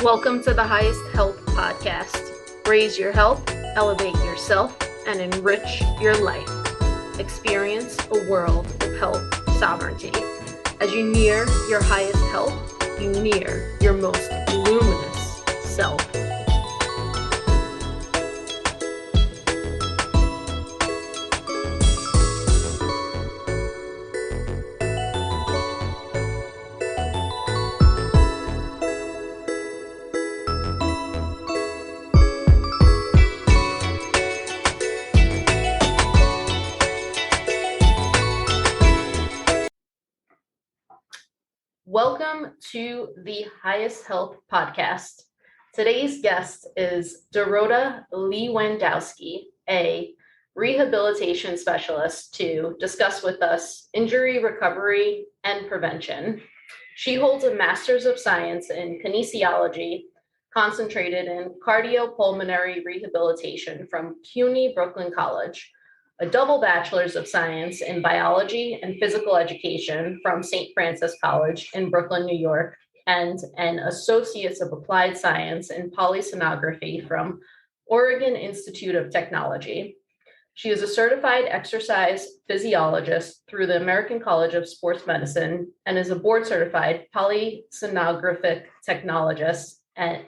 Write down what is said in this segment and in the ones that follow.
Welcome to the Highest Health Podcast. Raise your health, elevate yourself, and enrich your life. Experience a world of health sovereignty. As you near your highest health, you near your most luminous self. Welcome to the Highest Health Podcast. Today's guest is Dorota Lewandowski, a rehabilitation specialist, to discuss with us injury recovery and prevention. She holds a Master's of Science in Kinesiology, concentrated in Cardiopulmonary Rehabilitation from CUNY Brooklyn College, a Double Bachelors of Science in Biology and Physical Education from St. Francis College in Brooklyn, New York, and an Associates of Applied Science in Polysomnography from Oregon Institute of Technology. She is a certified exercise physiologist through the American College of Sports Medicine and is a board-certified Polysomnographic Technologist,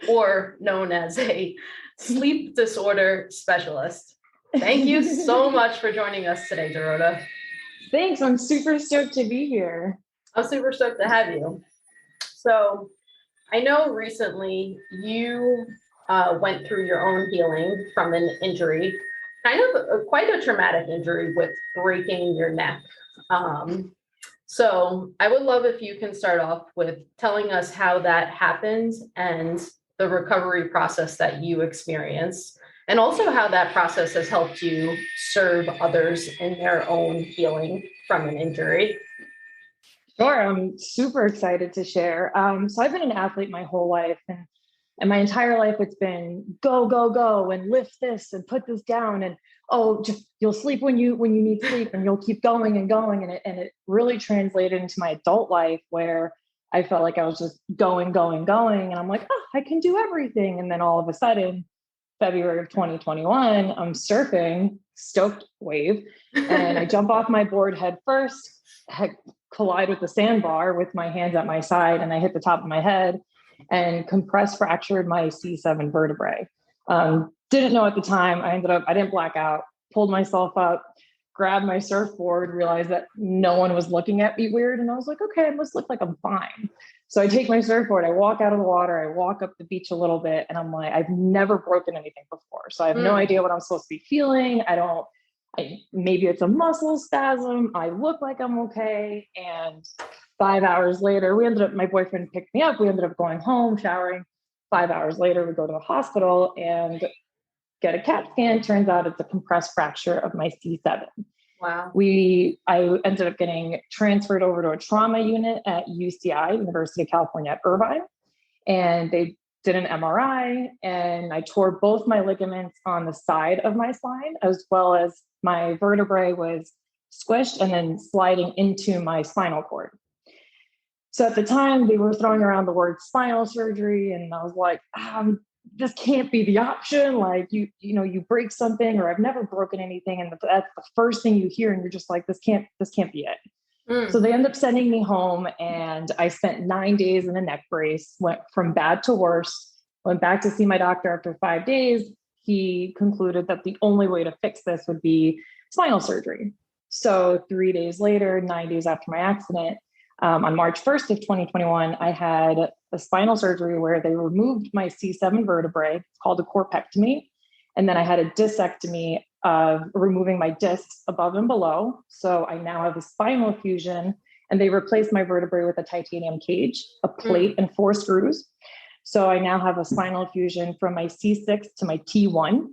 or known as a sleep disorder specialist. Thank you so much for joining us today, Dorota. Thanks. I'm super stoked to be here. I'm super stoked to have you. So I know recently you went through your own healing from an injury, kind of quite a traumatic injury with breaking your neck. So I would love if you can start off with telling us how that happened and the recovery process that you experienced, and also how that process has helped you serve others in their own healing from an injury. Sure. I'm super excited to share. So I've been an athlete my whole life, and my entire life it's been go, go, go, and lift this and put this down. And just you'll sleep when you need sleep, and you'll keep going and going. And it really translated into my adult life where I felt like I was just going, going, going. And I'm like, I can do everything. And then all of a sudden, February of 2021, I'm surfing, stoked wave, and I jump off my board head first, collide with the sandbar with my hands at my side, and I hit the top of my head and compressed fractured my C7 vertebrae. Didn't know at the time. I didn't black out, pulled myself up, grabbed my surfboard, realized that no one was looking at me weird. And I was like, okay, I must look like I'm fine. So I take my surfboard, I walk out of the water, I walk up the beach a little bit, and I'm like, I've never broken anything before. So I have no idea what I'm supposed to be feeling. Maybe it's a muscle spasm. I look like I'm okay. And 5 hours later, my boyfriend picked me up. We ended up going home, showering. 5 hours later, we go to the hospital and get a CAT scan. Turns out it's a compressed fracture of my C7. Wow. I ended up getting transferred over to a trauma unit at UCI, University of California at Irvine. And they did an MRI, and I tore both my ligaments on the side of my spine, as well as my vertebrae was squished and then sliding into my spinal cord. So at the time, they were throwing around the word spinal surgery, and I was like, this can't be the option. Like you break something, or I've never broken anything. And that's the first thing you hear. And you're just like, this can't be it. So they end up sending me home, and I spent 9 days in a neck brace, went from bad to worse, went back to see my doctor after 5 days. He concluded that the only way to fix this would be spinal surgery. So 3 days later, 9 days after my accident, on March 1st of 2021, I had a spinal surgery where they removed my C7 vertebrae. It's called a corpectomy. And then I had a discectomy of removing my discs above and below. So I now have a spinal fusion, and they replaced my vertebrae with a titanium cage, a plate, and 4 screws. So I now have a spinal fusion from my C6 to my T1.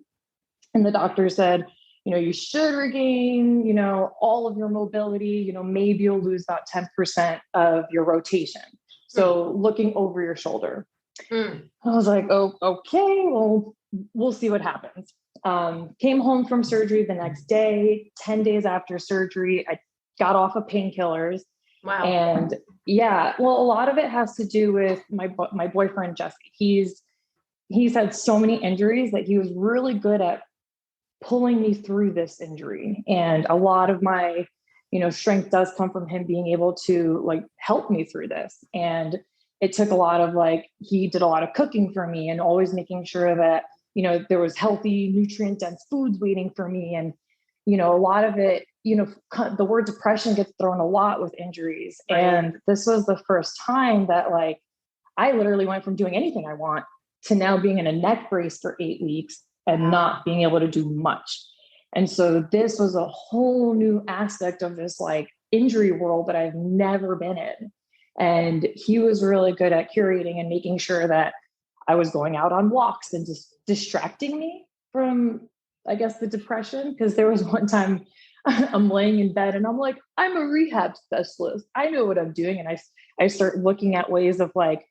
And the doctor said, you should regain, all of your mobility, maybe you'll lose about 10% of your rotation. So looking over your shoulder. I was like, oh, okay, well, we'll see what happens. Came home from surgery the next day. 10 days after surgery, I got off of painkillers. Wow. And Yeah. Well, a lot of it has to do with my boyfriend, Jesse. He's had so many injuries that he was really good at pulling me through this injury. And a lot of my, strength does come from him being able to like help me through this. And it took a lot of like, he did a lot of cooking for me and always making sure that, there was healthy, nutrient dense foods waiting for me. And, a lot of it, the word depression gets thrown a lot with injuries. Right. And this was the first time that like, I literally went from doing anything I want to now being in a neck brace for 8 weeks and not being able to do much. And so this was a whole new aspect of this like injury world that I've never been in. And he was really good at curating and making sure that I was going out on walks and just distracting me from, I guess, the depression. Because there was one time I'm laying in bed and I'm like, I'm a rehab specialist. I know what I'm doing. And I start looking at ways of like,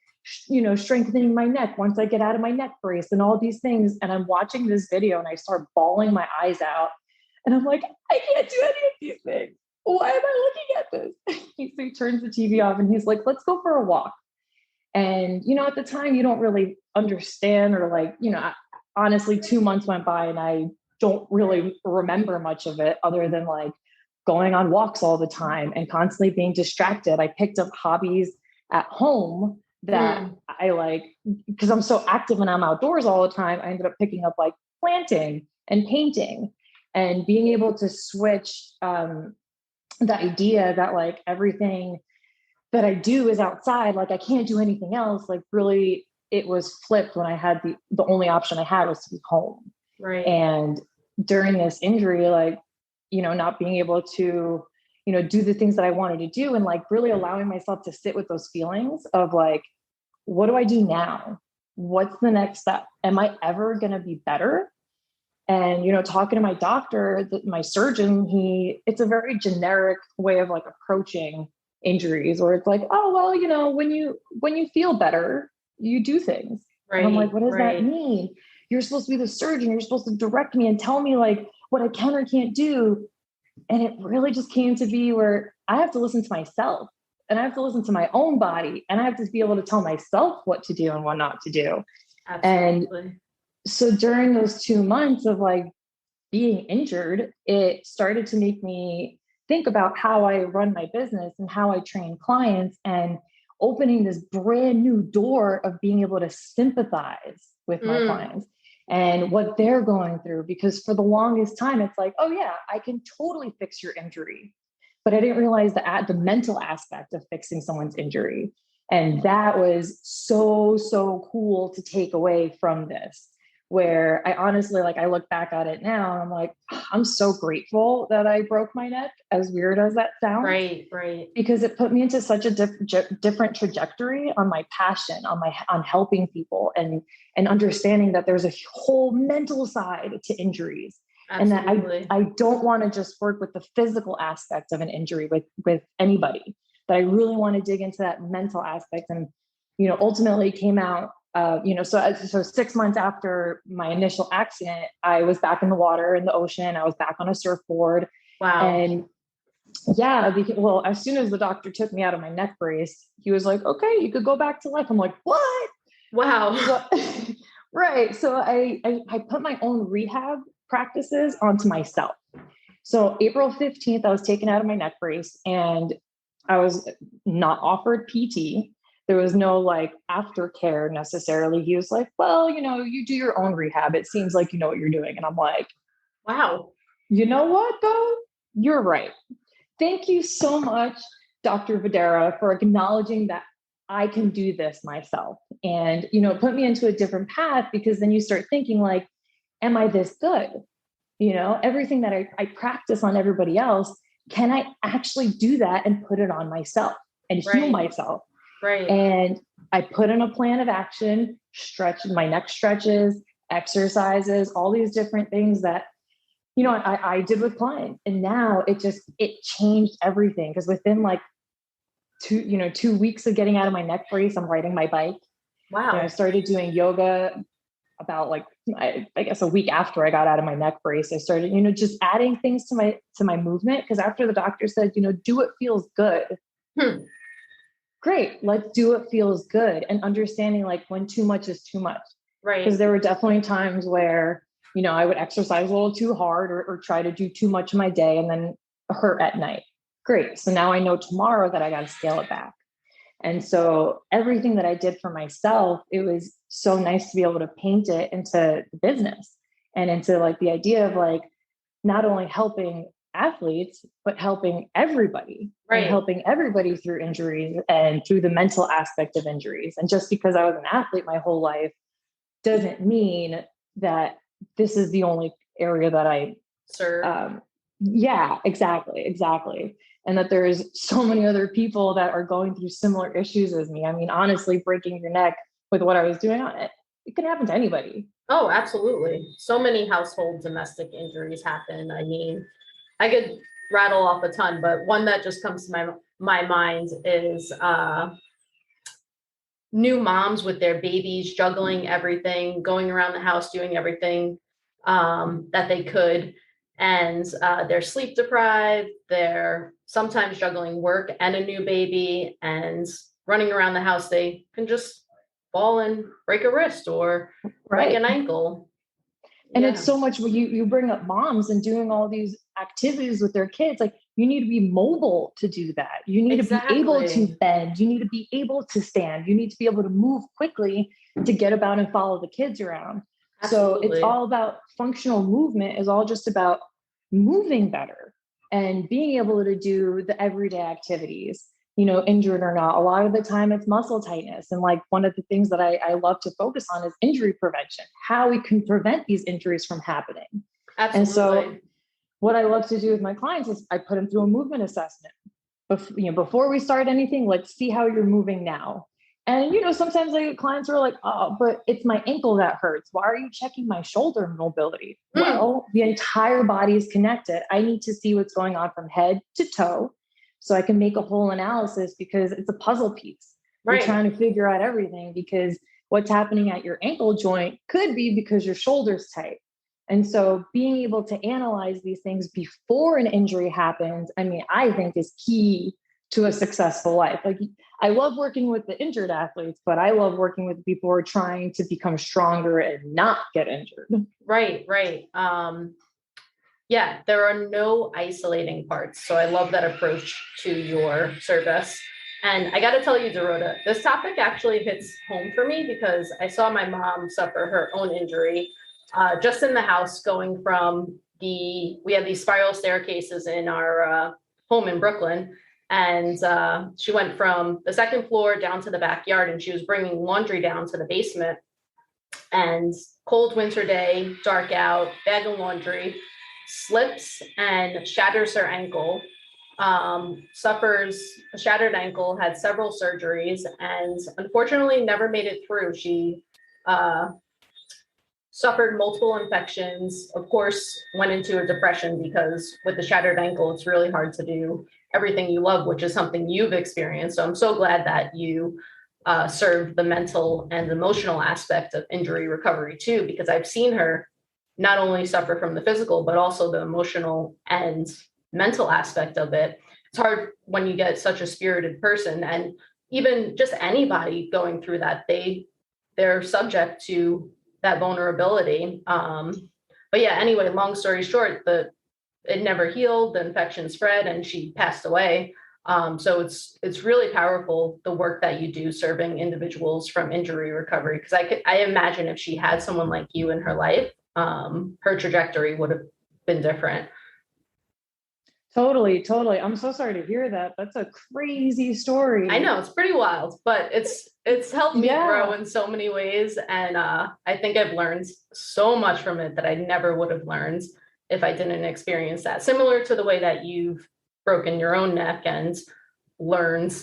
strengthening my neck once I get out of my neck brace and all these things. And I'm watching this video and I start bawling my eyes out. And I'm like, I can't do any of these things. Why am I looking at this? So he turns the TV off and he's like, let's go for a walk. And, at the time you don't really understand or like, honestly, 2 months went by and I don't really remember much of it other than like going on walks all the time and constantly being distracted. I picked up hobbies at home that I like, because I'm so active and I'm outdoors all the time. I ended up picking up like planting and painting and being able to switch the idea that like everything that I do is outside, like I can't do anything else. Like really, it was flipped when I had the only option I had was to be home. Right. And during this injury, like, not being able to do the things that I wanted to do and like really allowing myself to sit with those feelings of like, what do I do now? What's the next step? Am I ever going to be better? And, talking to my doctor, my surgeon, it's a very generic way of like approaching injuries where it's like, oh, well, when you feel better, you do things. Right. And I'm like, what does that mean? You're supposed to be the surgeon. You're supposed to direct me and tell me like what I can or can't do. And it really just came to be where I have to listen to myself and I have to listen to my own body and I have to be able to tell myself what to do and what not to do. Absolutely. And so during those 2 months of like being injured, it started to make me think about how I run my business and how I train clients and opening this brand new door of being able to sympathize with my clients and what they're going through. Because for the longest time, it's like, oh yeah, I can totally fix your injury. But I didn't realize the mental aspect of fixing someone's injury. And that was so, so cool to take away from this, where I honestly, like, I look back at it now and I'm like, I'm so grateful that I broke my neck, as weird as that sounds. Right. Because it put me into such a different trajectory on my passion, on helping people and understanding that there's a whole mental side to injuries. Absolutely. And that I don't want to just work with the physical aspect of an injury with anybody, but I really want to dig into that mental aspect. And, ultimately came out, so 6 months after my initial accident, I was back in the water, in the ocean. I was back on a surfboard. Wow. And yeah, as soon as the doctor took me out of my neck brace, he was like, okay, you could go back to life. I'm like, what? Wow. So, right. So I put my own rehab practices onto myself. So April 15th, I was taken out of my neck brace and I was not offered PT. There was no like aftercare necessarily. He was like, well, you do your own rehab. It seems like you know what you're doing. And I'm like, wow. You know what though? You're right. Thank you so much, Dr. Videra, for acknowledging that I can do this myself. And, put me into a different path, because then you start thinking like, am I this good? Everything that I practice on everybody else, can I actually do that and put it on myself and heal myself? Right. And I put in a plan of action, my neck stretches, exercises, all these different things that, I did with clients. And now it changed everything. Because within like 2 weeks of getting out of my neck brace, I'm riding my bike. Wow. I started doing yoga about like, I guess a week after I got out of my neck brace. I started, just adding things to my movement. Because after the doctor said, do what feels good. great, let's do what feels good, and understanding like when too much is too much. Right. Because there were definitely times where, I would exercise a little too hard or try to do too much in my day and then hurt at night. Great. So now I know tomorrow that I got to scale it back. And so everything that I did for myself, it was so nice to be able to paint it into the business and into like the idea of like not only helping athletes, but helping everybody, Right. and helping everybody through injuries and through the mental aspect of injuries. And just because I was an athlete my whole life doesn't mean that this is the only area that I serve. Yeah, exactly. And that there's so many other people that are going through similar issues as me. I mean, honestly, breaking your neck with what I was doing on it, it can happen to anybody. Oh, absolutely. So many household domestic injuries happen. I mean, I could rattle off a ton, but one that just comes to my mind is new moms with their babies, juggling everything, going around the house, doing everything that they could. And they're sleep deprived. They're sometimes juggling work and a new baby, and running around the house. They can just fall and break a wrist or break an ankle. And it's so much when you bring up moms and doing all these activities with their kids, like you need to be mobile to do that. You need to be able to bend. You need to be able to stand. You need to be able to move quickly to get about and follow the kids around. Absolutely. So it's all about functional movement, is all just about moving better and being able to do the everyday activities, injured or not. A lot of the time it's muscle tightness. And like one of the things that I love to focus on is injury prevention, how we can prevent these injuries from happening. Absolutely. And so what I love to do with my clients is I put them through a movement assessment. Before we start anything, let's see how you're moving now. And, sometimes I get clients who are like, oh, but it's my ankle that hurts. Why are you checking my shoulder mobility? Well, the entire body is connected. I need to see what's going on from head to toe so I can make a whole analysis, because it's a puzzle piece. Right. You're trying to figure out everything, because what's happening at your ankle joint could be because your shoulder's tight. And so being able to analyze these things before an injury happens, I think is key to a successful life. Like, I love working with the injured athletes, but I love working with people who are trying to become stronger and not get injured. Right. Yeah, there are no isolating parts. So I love that approach to your service. And I got to tell you, Dorota, this topic actually hits home for me, because I saw my mom suffer her own injury just in the house, going from we have these spiral staircases in our home in Brooklyn. And she went from the second floor down to the backyard, and she was bringing laundry down to the basement. And cold winter day, dark out, bag of laundry, slips and shatters her ankle, suffers a shattered ankle, had several surgeries, and unfortunately never made it through. She suffered multiple infections, of course, went into a depression, because with the shattered ankle, it's really hard to do everything you love, which is something you've experienced. So I'm so glad that you serve the mental and emotional aspect of injury recovery too, because I've seen her not only suffer from the physical, but also the emotional and mental aspect of it. It's hard when you get such a spirited person, and even just anybody going through that, they're subject to that vulnerability. But yeah, anyway, long story short, it never healed, the infection spread, and she passed away. So it's really powerful, the work that you do serving individuals from injury recovery, because I imagine if she had someone like you in her life, her trajectory would have been different. Totally. I'm so sorry to hear that. That's a crazy story. I know, it's pretty wild, but it's helped me grow in so many ways. And I think I've learned so much from it that I never would have learned if I didn't experience that. Similar to the way that you've broken your own neck and learned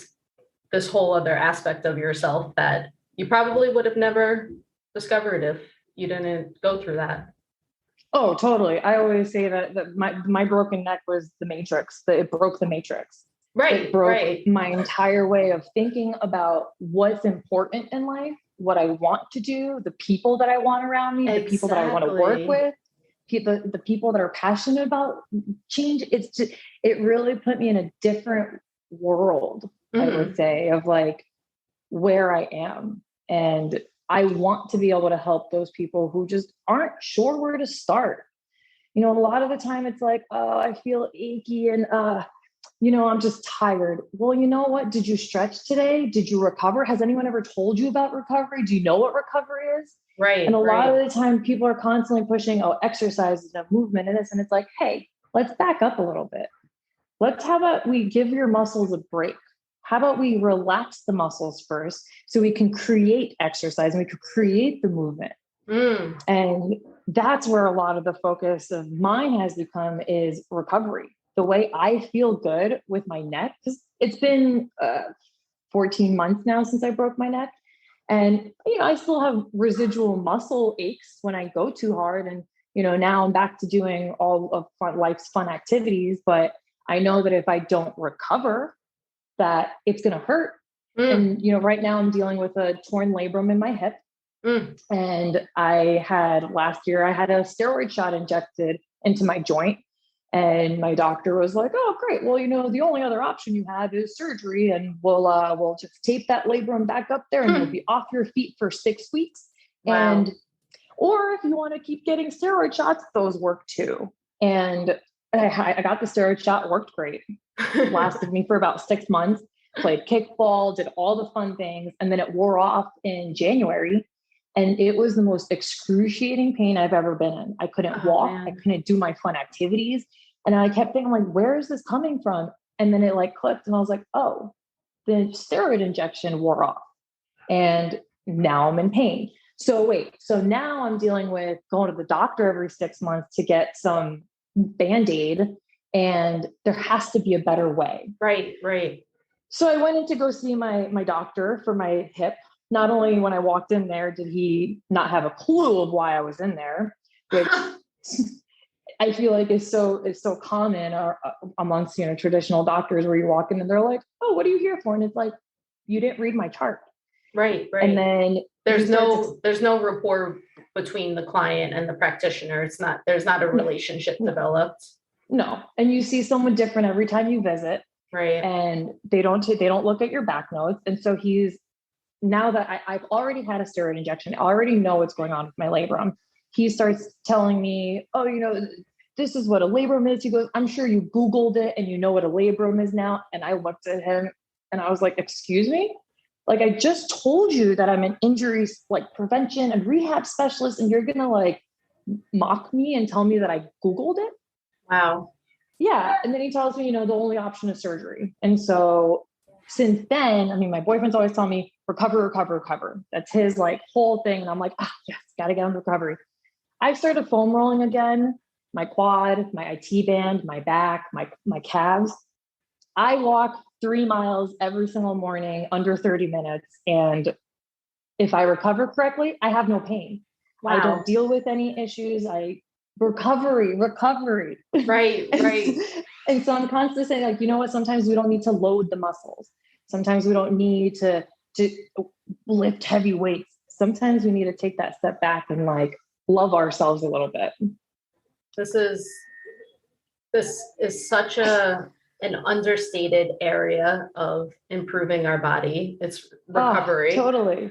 this whole other aspect of yourself that you probably would have never discovered if you didn't go through that. Oh, totally. I always say that my broken neck was the matrix, that it broke the matrix. Right. It broke my entire way of thinking about what's important in life, what I want to do, the people that I want around me, the people that I want to work with, the people that are passionate about change. It really put me in a different world. I would say, of like where I am. And I want to be able to help those people who just aren't sure where to start. A lot of the time it's like, oh, I feel achy and, I'm just tired. Well, you know what? Did you stretch today? Did you recover? Has anyone ever told you about recovery? Do you know what recovery is? Right. And a lot of the time people are constantly pushing, oh, exercise is a movement and this. And it's like, hey, let's back up a little bit. How about we give your muscles a break? How about we relax the muscles first so we can create exercise and we can create the movement? And that's where a lot of the focus of mine has become is recovery. The way I feel good with my neck, because it's been 14 months now since I broke my neck. And, I still have residual muscle aches when I go too hard. And, now I'm back to doing all of life's fun activities. But I know that if I don't recover, that it's going to hurt. And, right now I'm dealing with a torn labrum in my hip. And last year, I had a steroid shot injected into my joint. And my doctor was like, oh, great. Well, the only other option you have is surgery. And we'll just tape that labrum back up there and you'll be off your feet for 6 weeks. Wow. Or if you want to keep getting steroid shots, those work too. And I got the steroid shot, worked great. Lasted me for about 6 months, played kickball, did all the fun things. And then it wore off in January. And it was the most excruciating pain I've ever been in. I couldn't walk. Man. I couldn't do my fun activities. And I kept thinking, like, where is this coming from? And then it like clicked and I was like, oh, the steroid injection wore off. And now I'm in pain. So now I'm dealing with going to the doctor every 6 months to get some Band-Aid. And there has to be a better way. Right. So I went in to go see my doctor for my hip. Not only when I walked in there, did he not have a clue of why I was in there, which I feel like is so common amongst, traditional doctors where you walk in and they're like, oh, what are you here for? And it's like, you didn't read my chart. Right. And then there's no rapport between the client and the practitioner. There's not a relationship developed. No. And you see someone different every time you visit. Right. And they don't look at your back notes. And so now that I've already had a steroid injection, I already know what's going on with my labrum. He starts telling me, oh, this is what a labrum is. He goes, I'm sure you Googled it and you know what a labrum is now. And I looked at him and I was like, excuse me? Like, I just told you that I'm an injury prevention and rehab specialist and you're going to mock me and tell me that I Googled it? Wow. Yeah. And then he tells me, the only option is surgery. And so since then, my boyfriend's always telling me, recover. That's his whole thing. And I'm like, yes, got to get on recovery. I've started foam rolling again, my quad, my IT band, my back, my calves. I walk 3 miles every single morning under 30 minutes. And if I recover correctly, I have no pain. Wow. I don't deal with any issues. Recovery. Right. And so I'm constantly saying, you know what? Sometimes we don't need to load the muscles. Sometimes we don't need to lift heavy weights. Sometimes we need to take that step back and love ourselves a little bit. This is such an understated area of improving our body. It's recovery. Totally.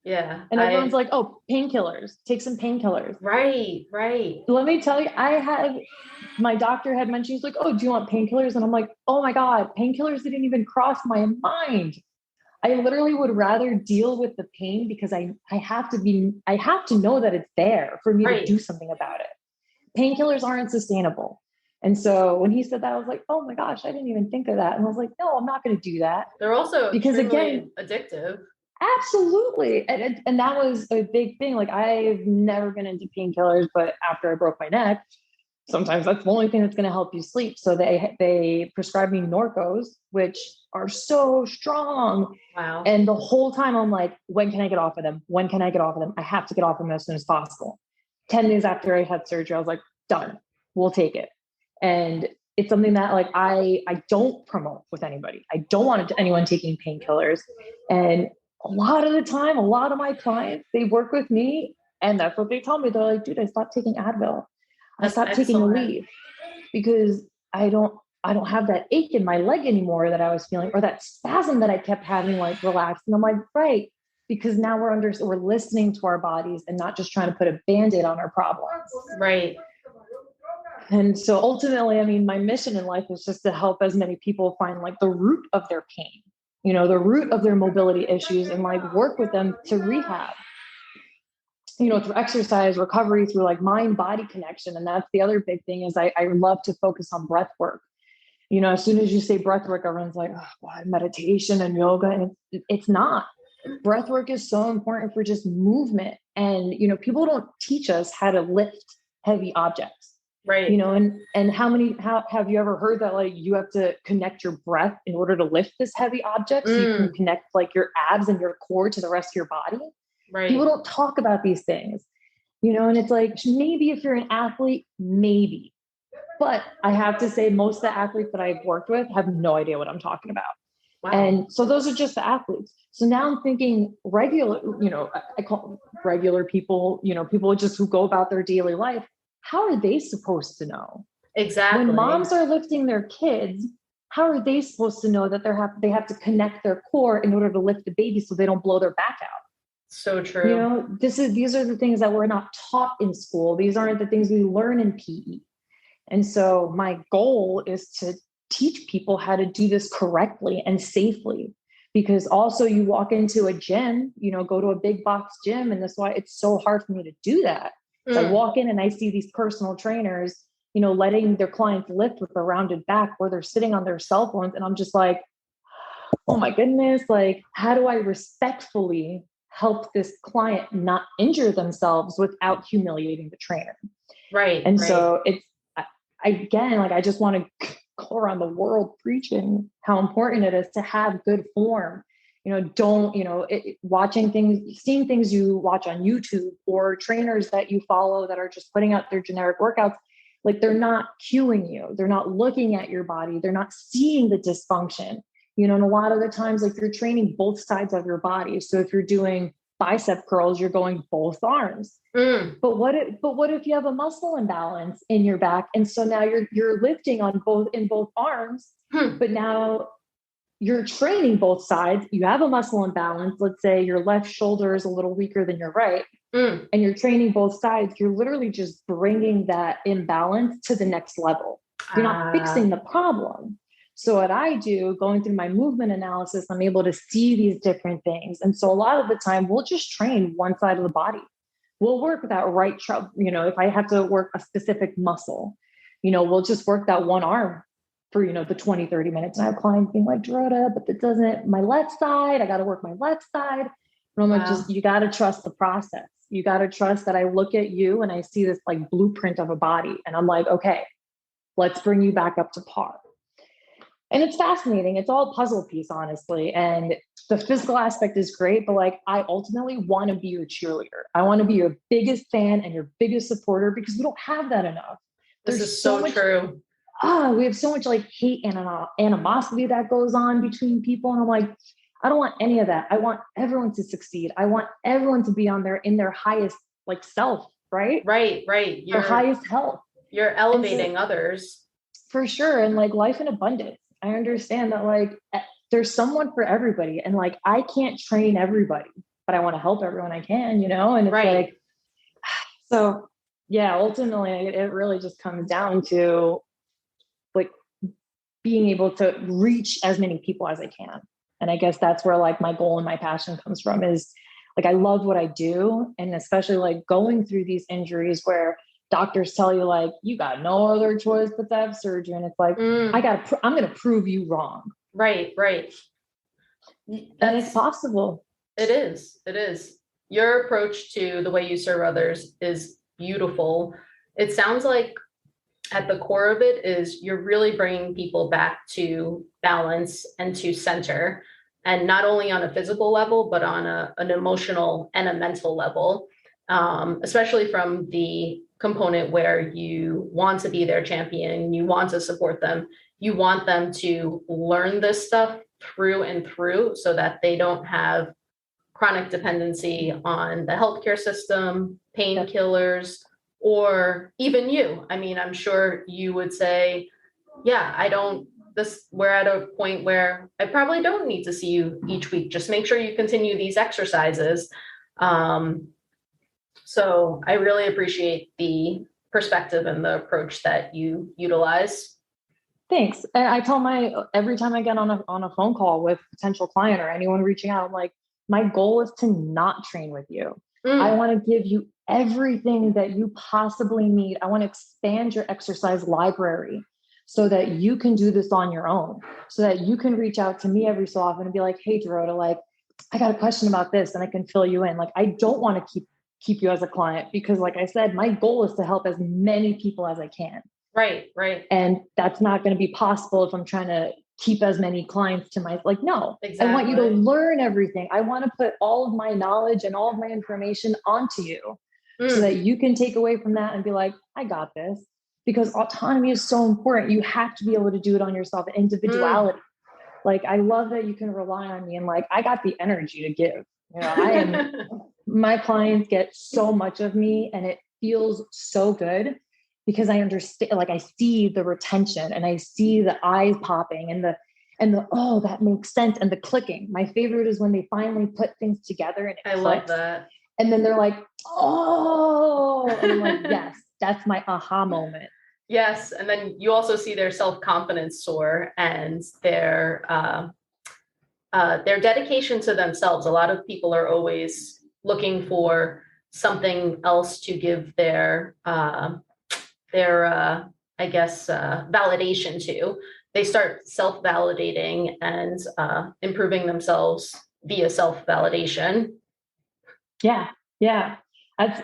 Yeah. And everyone's like, oh, painkillers, take some painkillers. Right. Let me tell you, my doctor had mentioned, he's like, oh, do you want painkillers? And I'm like, oh my God, painkillers didn't even cross my mind. I literally would rather deal with the pain because I have to know that it's there for me to do something about it. Painkillers aren't sustainable. And so when he said that, I was like, oh my gosh, I didn't even think of that. And I was like, no, I'm not going to do that. They're also because again, addictive. Absolutely. And that was a big thing. I've never been into painkillers, but after I broke my neck, sometimes that's the only thing that's going to help you sleep. So they prescribed me Norcos, which are so strong. Wow. And the whole time I'm like, when can I get off of them? I have to get off of them as soon as possible. 10 days after I had surgery, I was like, done, we'll take it. And it's something that I don't promote with anybody. I don't want anyone taking painkillers. And a lot of the time, a lot of my clients, they work with me and that's what they tell me. They're like, dude, I stopped taking Advil. I stopped taking Aleve because I don't I don't have that ache in my leg anymore that I was feeling, or that spasm that I kept having, like relaxed. And I'm like, right. Because now we're listening to our bodies and not just trying to put a Band-Aid on our problems. Right. And so ultimately, I mean, my mission in life is just to help as many people find like the root of their pain, the root of their mobility issues, and like work with them to rehab, through exercise, recovery, through like mind body connection. And that's the other big thing is I love to focus on breath work. As soon as you say breath work, everyone's like, oh, why meditation and yoga? And it's not. Breath work is so important for just movement. And, people don't teach us how to lift heavy objects. Right. And how have you ever heard that like you have to connect your breath in order to lift this heavy object so you can connect like your abs and your core to the rest of your body? Right. People don't talk about these things, and it's like, maybe if you're an athlete, maybe. But I have to say most of the athletes that I've worked with have no idea what I'm talking about. Wow. And so those are just the athletes. So now I'm thinking regular, I call regular people, people just who go about their daily life. How are they supposed to know? Exactly. When moms are lifting their kids, how are they supposed to know that they have to connect their core in order to lift the baby so they don't blow their back out? So true. These are the things that we're not taught in school. These aren't the things we learn in PE. And so my goal is to teach people how to do this correctly and safely, because also you walk into a gym, go to a big box gym. And that's why it's so hard for me to do that. So I walk in and I see these personal trainers, letting their clients lift with a rounded back where they're sitting on their cell phones. And I'm just like, oh my goodness, like, how do I respectfully help this client not injure themselves without humiliating the trainer? Right. And so it's, again, like, I just want to go around the world preaching how important it is to have good form. Watching things, seeing things you watch on YouTube or trainers that you follow that are just putting out their generic workouts, like they're not cueing you. They're not looking at your body. They're not seeing the dysfunction, and a lot of the times, like, you're training both sides of your body. So if you're doing bicep curls, you're going both arms. But what if you have a muscle imbalance in your back? And so now you're lifting in both arms, but now you're training both sides. You have a muscle imbalance. Let's say your left shoulder is a little weaker than your right, and you're training both sides. You're literally just bringing that imbalance to the next level. You're not fixing the problem. So what I do, going through my movement analysis, I'm able to see these different things. And so a lot of the time we'll just train one side of the body. We'll work that right, if I have to work a specific muscle, we'll just work that one arm for, the 20, 30 minutes. And I have clients being like, Dorota, but that doesn't, my left side, I got to work my left side. And I'm like, you got to trust the process. You got to trust that I look at you and I see this like blueprint of a body. And I'm like, okay, let's bring you back up to par. And it's fascinating. It's all a puzzle piece, honestly. And the physical aspect is great, but like, I ultimately want to be your cheerleader. I want to be your biggest fan and your biggest supporter, because we don't have that enough. This is so true. We have so much like hate and animosity that goes on between people. And I'm like, I don't want any of that. I want everyone to succeed. I want everyone to be in their highest like self, right? Right. Their highest health. You're elevating others. For sure. And like life in abundance. I understand that like there's someone for everybody, and like I can't train everybody, but I want to help everyone I can, and it's like, so yeah, ultimately it really just comes down to like being able to reach as many people as I can. And I guess that's where like my goal and my passion comes from, is like, I love what I do. And especially like going through these injuries where doctors tell you like, you got no other choice but to have surgery. And it's like, I'm going to prove you wrong. Right. And it's possible. It is. Your approach to the way you serve others is beautiful. It sounds like at the core of it is you're really bringing people back to balance and to center, and not only on a physical level, but on an emotional and a mental level, especially from the component where you want to be their champion, you want to support them, you want them to learn this stuff through and through so that they don't have chronic dependency on the healthcare system, painkillers, or even you. I mean, I'm sure you would say yeah, we're at a point where I probably don't need to see you each week. Just make sure you continue these exercises. So I really appreciate the perspective and the approach that you utilize. Thanks. And I tell every time I get on a phone call with a potential client or anyone reaching out, I'm like, my goal is to not train with you. I want to give you everything that you possibly need. I want to expand your exercise library so that you can do this on your own, so that you can reach out to me every so often and be like, hey, Dorota, like, I got a question about this and I can fill you in. Like, I don't want to keep you as a client because, like I said, my goal is to help as many people as I can. Right, right. And that's not going to be possible if I'm trying to keep as many clients to no, exactly. I want you to learn everything. I want to put all of my knowledge and all of my information onto you so that you can take away from that and be like, I got this. Because autonomy is so important. You have to be able to do it on yourself, individuality. Like, I love that you can rely on me and like, I got the energy to give. You know, my clients get so much of me and it feels so good because I understand, like, I see the retention and I see the eyes popping and the, oh, that makes sense. And the clicking. My favorite is when they finally put things together and it clicks. Love that. And then they're like, oh, and I'm like, yes, that's my aha moment. Yes. And then you also see their self-confidence soar and their dedication to themselves. A lot of people are always looking for something else to give their validation to. They start self-validating and improving themselves via self-validation. Yeah.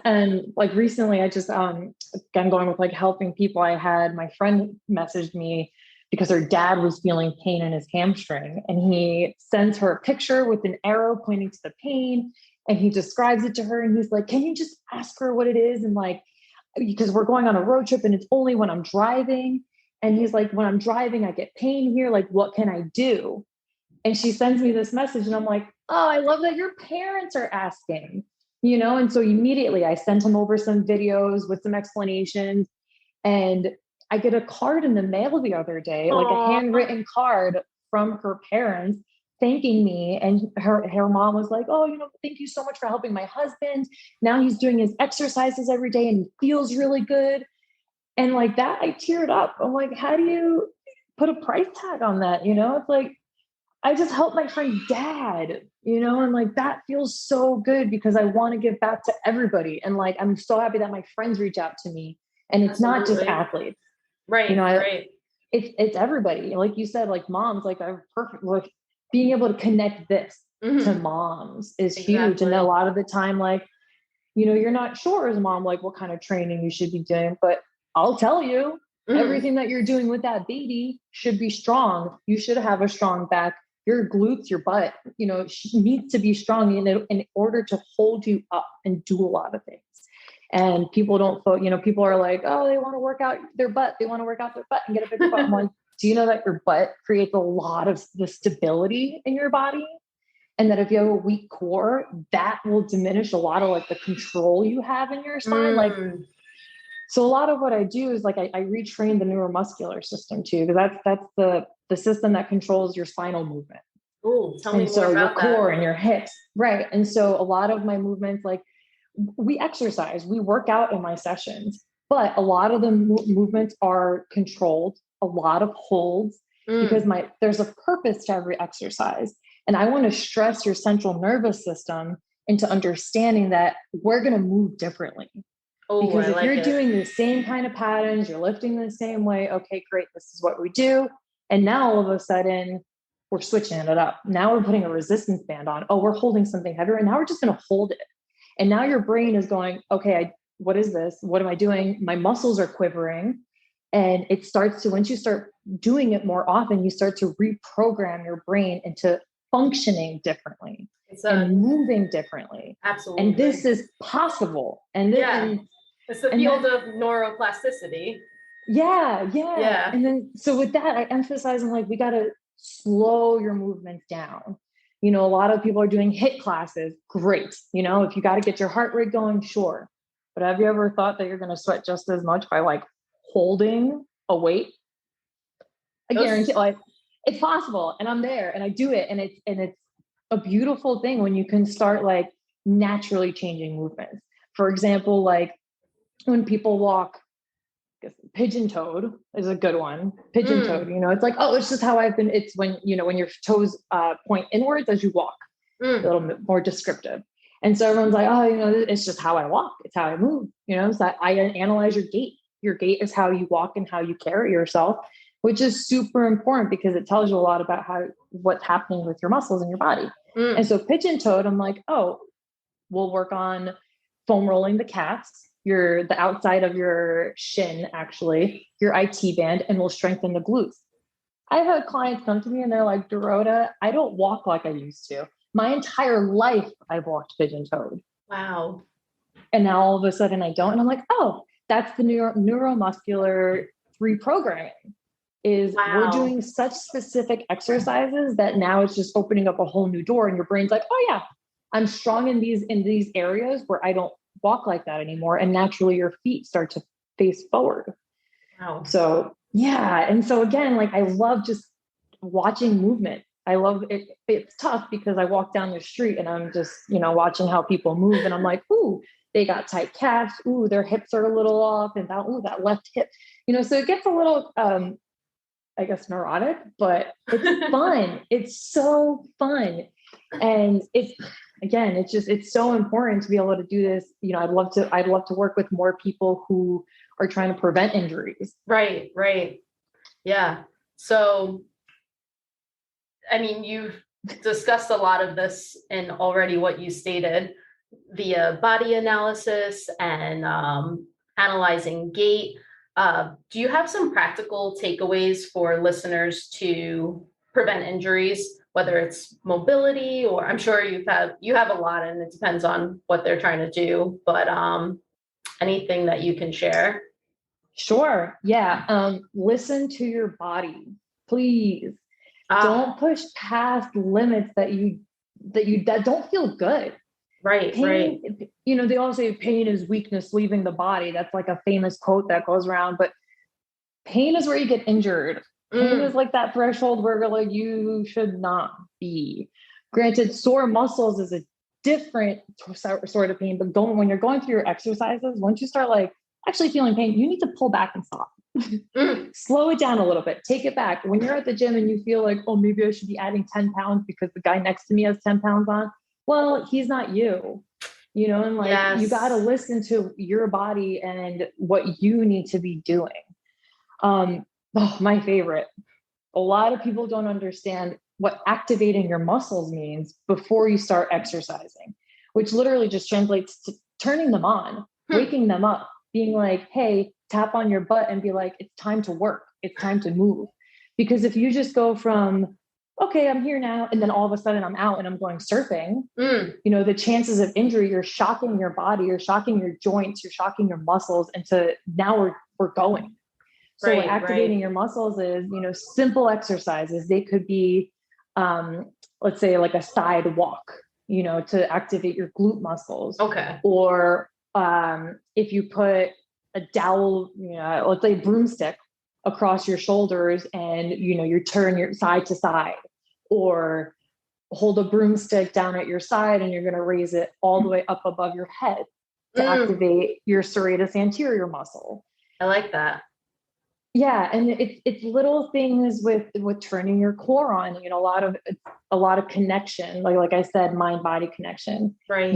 And like recently I just, I'm going with like helping people. I had my friend messaged me because her dad was feeling pain in his hamstring and he sends her a picture with an arrow pointing to the pain and he describes it to her and he's like, can you just ask her what it is? And like, because we're going on a road trip and it's only when I'm driving. And he's like, when I'm driving, I get pain here. Like, what can I do? And she sends me this message and I'm like, oh, I love that your parents are asking, you know? And so immediately I sent him over some videos with some explanations and I get a card in the mail the other day, like a handwritten card from her parents thanking me. And her mom was like, oh, you know, thank you so much for helping my husband. Now he's doing his exercises every day and he feels really good. And like that, I teared up. I'm like, how do you put a price tag on that? You know, it's like, I just helped my friend dad, you know, and like, that feels so good because I want to give back to everybody. And like, I'm so happy that my friends reach out to me and it's not just athletes. Right. You know, right. It's everybody. Like you said, like moms, like are perfect. Like being able to connect this to moms is huge. And a lot of the time, like, you know, you're not sure as a mom, like what kind of training you should be doing, but I'll tell you, everything that you're doing with that baby should be strong. You should have a strong back. Your glutes, your butt, you know, needs to be strong in order to hold you up and do a lot of things. And people don't, you know, people are like, oh, they want to work out their butt. They want to work out their butt and get a bigger butt. I'm like, do you know that your butt creates a lot of the stability in your body? And that if you have a weak core, that will diminish a lot of like the control you have in your spine. Like, so a lot of what I do is like, I retrain the neuromuscular system too, because that's the system that controls your spinal movement. Oh, tell me more about your core and your hips. Right. And so a lot of my movements, like we exercise, we work out in my sessions, but a lot of the movements are controlled, a lot of holds, because there's a purpose to every exercise. And I want to stress your central nervous system into understanding that we're going to move differently. Because if you're doing the same kind of patterns, you're lifting the same way, okay, great, this is what we do. And now all of a sudden, we're switching it up. Now we're putting a resistance band on. Oh, we're holding something heavier. And now we're just going to hold it. And now your brain is going, okay, what is this? What am I doing? My muscles are quivering. And it starts to, once you start doing it more often, you start to reprogram your brain into functioning differently and moving differently. Absolutely. And this is possible. And it's the field of neuroplasticity. Yeah. And then, so with that, I emphasize on like, we got to slow your movements down. You know, a lot of people are doing HIIT classes. Great. You know, if you got to get your heart rate going, sure. But have you ever thought that you're going to sweat just as much by like holding a weight? I guarantee, like, it's possible. And I'm there and I do it. And it's a beautiful thing when you can start like naturally changing movements. For example, like when people walk, pigeon-toed is a good one. Pigeon-toed, it's like, oh, it's just how I've been. It's when, when your toes point inwards as you walk, a little bit more descriptive. And so everyone's like, oh, it's just how I walk. It's how I move, so I analyze your gait. Your gait is how you walk and how you carry yourself, which is super important because it tells you a lot about what's happening with your muscles in your body. And so pigeon-toed, I'm like, oh, we'll work on foam rolling the calves, the outside of your shin, actually, your IT band, and we'll strengthen the glutes. I've had clients come to me and they're like, Dorota, I don't walk like I used to. My entire life, I've walked pigeon-toed. Wow. And now all of a sudden I don't. And I'm like, oh, that's the neuromuscular reprogramming. We're doing such specific exercises that now it's just opening up a whole new door, and your brain's like, oh yeah, I'm strong in these areas where I don't walk like that anymore. And naturally your feet start to face forward. Wow. So yeah. And so again, like I love just watching movement. I love it. It's tough because I walk down the street and I'm just, watching how people move, and I'm like, ooh, they got tight calves. Ooh, their hips are a little off, and that left hip, so it gets a little, I guess, neurotic, but it's fun. It's so fun. And it's so important to be able to do this. I'd love to work with more people who are trying to prevent injuries. Right. Yeah. So, I mean, you've discussed a lot of this in already what you stated via body analysis and analyzing gait. Do you have some practical takeaways for listeners to prevent injuries, whether it's mobility, or I'm sure you have a lot, and it depends on what they're trying to do, but anything that you can share? Sure. Yeah. Listen to your body, please. Don't push past limits that don't feel good. Right. Pain, they all say pain is weakness leaving the body. That's like a famous quote that goes around, but pain is where you get injured. Pain is like that threshold where like you should not be. Granted, sore muscles is a different sort of pain, but when you're going through your exercises, once you start like actually feeling pain, you need to pull back and stop. Slow it down a little bit. Take it back. When you're at the gym and you feel like, oh, maybe I should be adding 10 pounds because the guy next to me has 10 pounds on. Well, he's not you, and like, yes. You got to listen to your body and what you need to be doing. My favorite. A lot of people don't understand what activating your muscles means before you start exercising, which literally just translates to turning them on, waking them up, being like, hey, tap on your butt and be like, it's time to work. It's time to move. Because if you just go from, okay, I'm here now, and then all of a sudden I'm out and I'm going surfing, the chances of injury, you're shocking your body, you're shocking your joints, you're shocking your muscles. And so now we're going. So activating your muscles is, simple exercises. They could be, let's say like a side walk, to activate your glute muscles. Okay. Or if you put a dowel, let's say broomstick across your shoulders and, you turn your side to side, or hold a broomstick down at your side and you're going to raise it all the way up above your head to activate your serratus anterior muscle. I like that. Yeah. And it's little things with turning your core on, a lot of connection, like I said, mind body connection. Right.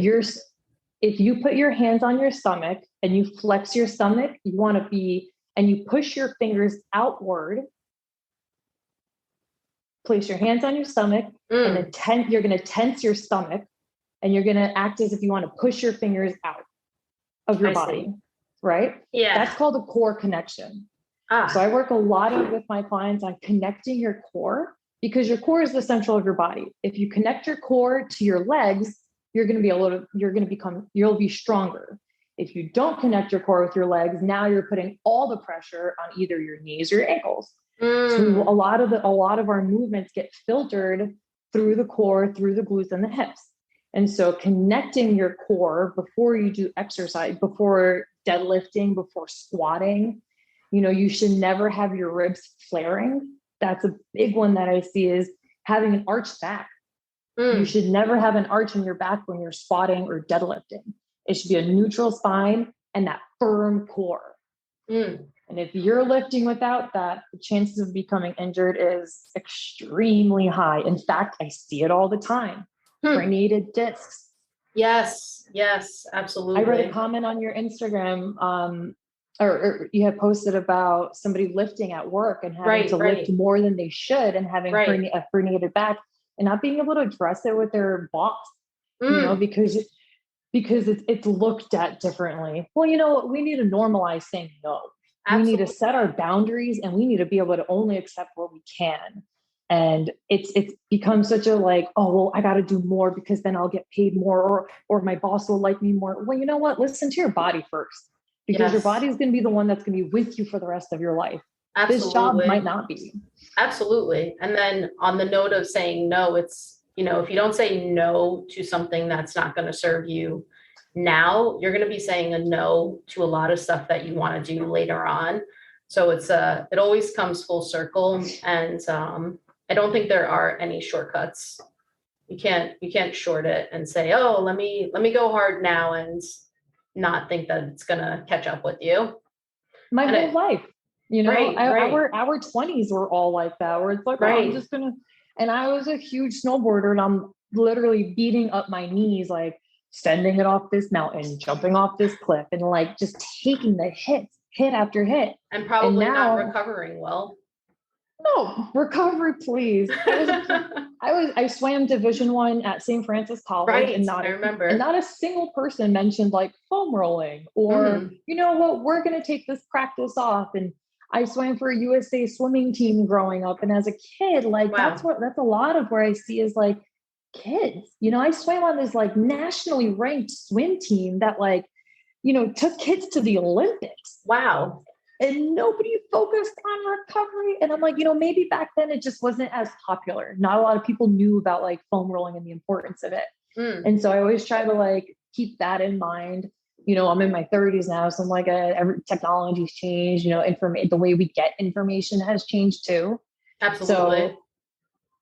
If you put your hands on your stomach and you flex your stomach, and you push your fingers outward, place your hands on your stomach, and then you're going to tense your stomach, and you're going to act as if you want to push your fingers out of your body, right? Yeah. That's called a core connection. So I work a lot with my clients on connecting your core, because your core is the central of your body. If you connect your core to your legs, you'll be stronger. If you don't connect your core with your legs, now you're putting all the pressure on either your knees or your ankles. So a lot of our movements get filtered through the core, through the glutes and the hips. And so connecting your core before you do exercise, before deadlifting, before squatting, you should never have your ribs flaring that's a big one that I see, is having an arched back. You should never have an arch in your back when you're squatting or deadlifting. It should be a neutral spine and that firm core. And if you're lifting without that, the chances of becoming injured is extremely high. In fact, I see it all the time. Herniated discs. Yes, absolutely. I read a comment on your Instagram, or you had posted about somebody lifting at work and having to lift more than they should and having a herniated back and not being able to address it with their boss, because it's looked at differently. Well, we need to normalize saying no. Absolutely. We need to set our boundaries, and we need to be able to only accept what we can. And it's become such a like, oh, well, I got to do more because then I'll get paid more, or my boss will like me more. Well, you know what? Listen to your body first, because your body is going to be the one that's going to be with you for the rest of your life. Absolutely. This job might not be. Absolutely. And then on the note of saying no, it's, if you don't say no to something that's not going to serve you now, you're going to be saying a no to a lot of stuff that you want to do later on. So it always comes full circle. And I don't think there are any shortcuts. You can't short it and say, oh, let me go hard now and not think that it's going to catch up with you. My whole life, our 20s were all like that, where it's like, oh, I'm just going to, and I was a huge snowboarder, and I'm literally beating up my knees, like sending it off this mountain, jumping off this cliff, and like just taking the hit after hit. And probably not recovering well. No, recovery, please. I swam Division I at St. Francis College, and not a single person mentioned like foam rolling or, you know what, we're going to take this practice off. And I swam for a USA swimming team growing up. And as a kid, like that's a lot of where I see is like kids, I swam on this like nationally ranked swim team that like, took kids to the Olympics. Wow. And nobody focused on recovery. And I'm like, maybe back then it just wasn't as popular. Not a lot of people knew about like foam rolling and the importance of it. And so I always try to like keep that in mind. I'm in my 30s now, so I'm like, technology's changed, the way we get information has changed too. Absolutely. So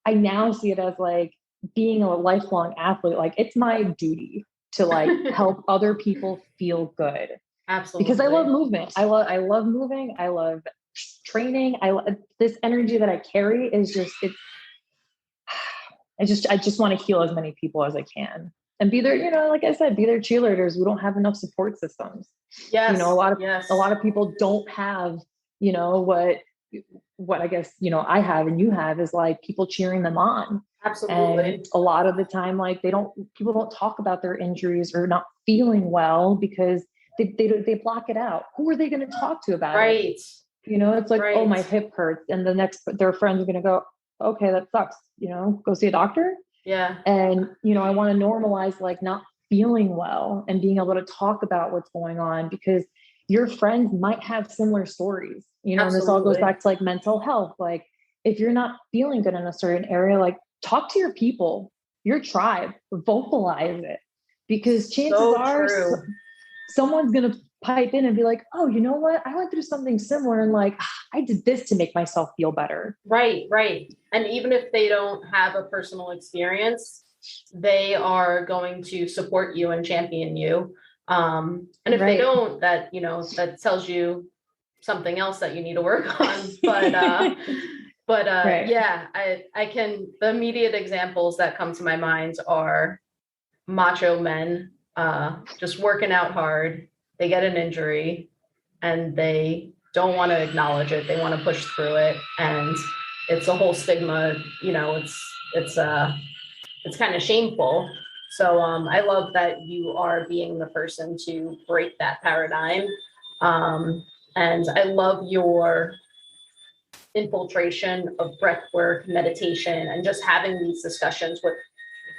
I now see it as like being a lifelong athlete, like it's my duty to like help other people feel good. Absolutely. Because I love movement. I love moving. I love training. This energy that I carry is I just want to heal as many people as I can and be there, like I said, be their cheerleaders. We don't have enough support systems. Yes. A lot of people don't have, what I guess, I have and you have is like people cheering them on. Absolutely. And a lot of the time, like people don't talk about their injuries or not feeling well because they block it out. Who are they going to talk to about it? It's like, oh, my hip hurts. And their friends are going to go, okay, that sucks. Go see a doctor. Yeah. And, I want to normalize like not feeling well and being able to talk about what's going on because your friends might have similar stories, and this all goes back to like mental health. Like if you're not feeling good in a certain area, like talk to your people, your tribe, vocalize it, because chances are someone's going to pipe in and be like, oh, you know what? I went through something similar and like, I did this to make myself feel better. Right. And even if they don't have a personal experience, they are going to support you and champion you. And if they don't, that tells you something else that you need to work on. But yeah, the immediate examples that come to my mind are macho men, just working out hard. They get an injury and they don't want to acknowledge it. They want to push through it. And it's a whole stigma, it's kind of shameful. So I love that you are being the person to break that paradigm. And I love your infiltration of breath work, meditation, and just having these discussions with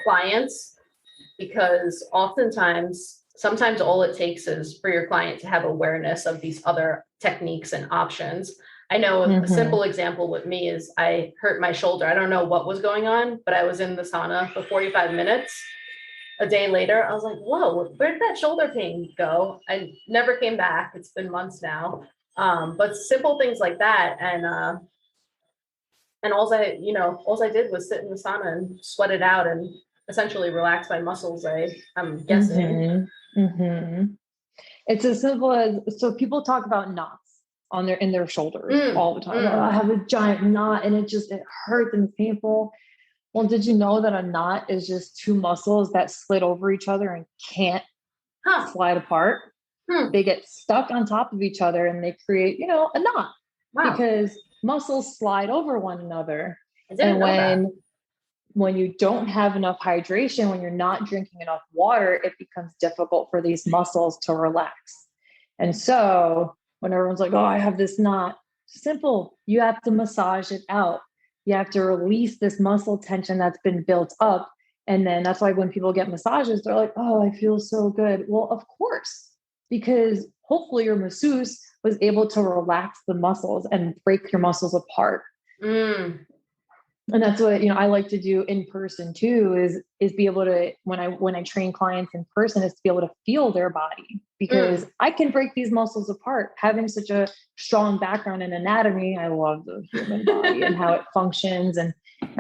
clients, because sometimes all it takes is for your client to have awareness of these other techniques and options. I know a simple example with me is I hurt my shoulder. I don't know what was going on, but I was in the sauna for 45 minutes. A day later, I was like, whoa, where did that shoulder pain go? I never came back. It's been months now. But simple things like that. And And all I did was sit in the sauna and sweat it out and essentially relax my muscles, I'm guessing. It's as simple as, so people talk about knots in their shoulders all the time. I have a giant knot and it hurts and it's painful. Well, did you know that a knot is just two muscles that split over each other and can't slide apart? They get stuck on top of each other and they create, a knot. Wow. Because muscles slide over one another. I didn't know that. When you don't have enough hydration, when you're not drinking enough water, it becomes difficult for these muscles to relax. And so when everyone's like, oh, I have this knot, simple, you have to massage it out. You have to release this muscle tension that's been built up. And then that's why when people get massages, they're like, oh, I feel so good. Well, of course, because hopefully your masseuse was able to relax the muscles and break your muscles apart. And that's what, I like to do in person too, is be able to, when I train clients in person, is to be able to feel their body, because I can break these muscles apart. Having such a strong background in anatomy, I love the human body and how it functions and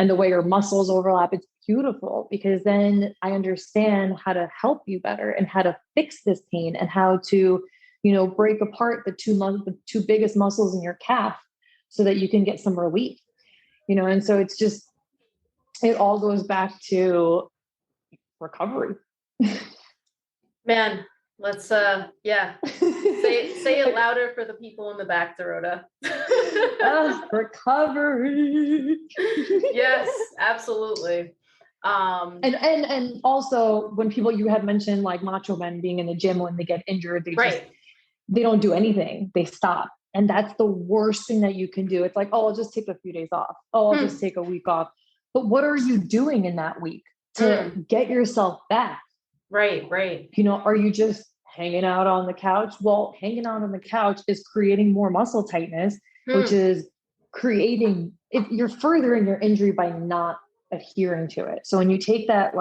the way your muscles overlap. It's beautiful, because then I understand how to help you better and how to fix this pain and how to, break apart the two biggest muscles in your calf so that you can get some relief. And so it all goes back to recovery. Man, let's, say it louder for the people in the back, Dorota. Recovery. Yes, absolutely. And also when people, you had mentioned like macho men being in the gym, when they get injured, they don't do anything. They stop. And that's the worst thing that you can do. It's like, oh, I'll just take a few days off. Oh, I'll just take a week off. But what are you doing in that week to get yourself back? Right. Are you just hanging out on the couch? Well, hanging out on the couch is creating more muscle tightness, which is you're furthering your injury by not adhering to it. So when you take that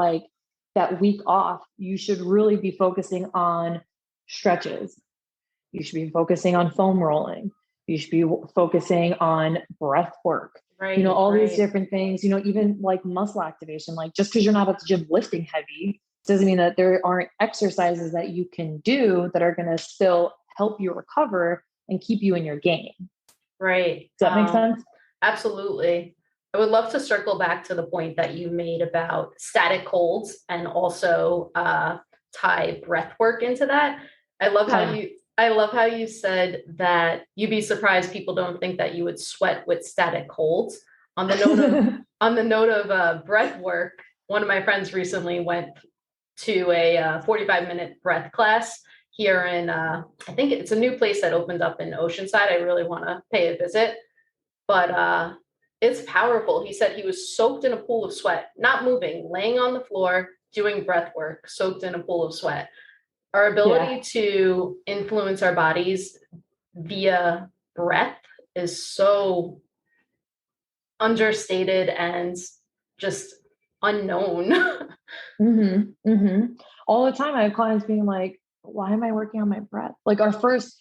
week off, you should really be focusing on stretches. You should be focusing on foam rolling. You should be focusing on breath work. Right. All these different things, even like muscle activation. Like, just because you're not at the gym lifting heavy doesn't mean that there aren't exercises that you can do that are going to still help you recover and keep you in your game. Right. Does that make sense? Absolutely. I would love to circle back to the point that you made about static holds and also tie breath work into that. I love how you said that you'd be surprised people don't think that you would sweat with static holds. On the note of breath work, one of my friends recently went to a 45-minute breath class here in, I think it's a new place that opened up in Oceanside. I really want to pay a visit, but it's powerful. He said he was soaked in a pool of sweat, not moving, laying on the floor, doing breath work, soaked in a pool of sweat. Our ability to influence our bodies via breath is so understated and just unknown. All the time I have clients being like, why am I working on my breath? Like our first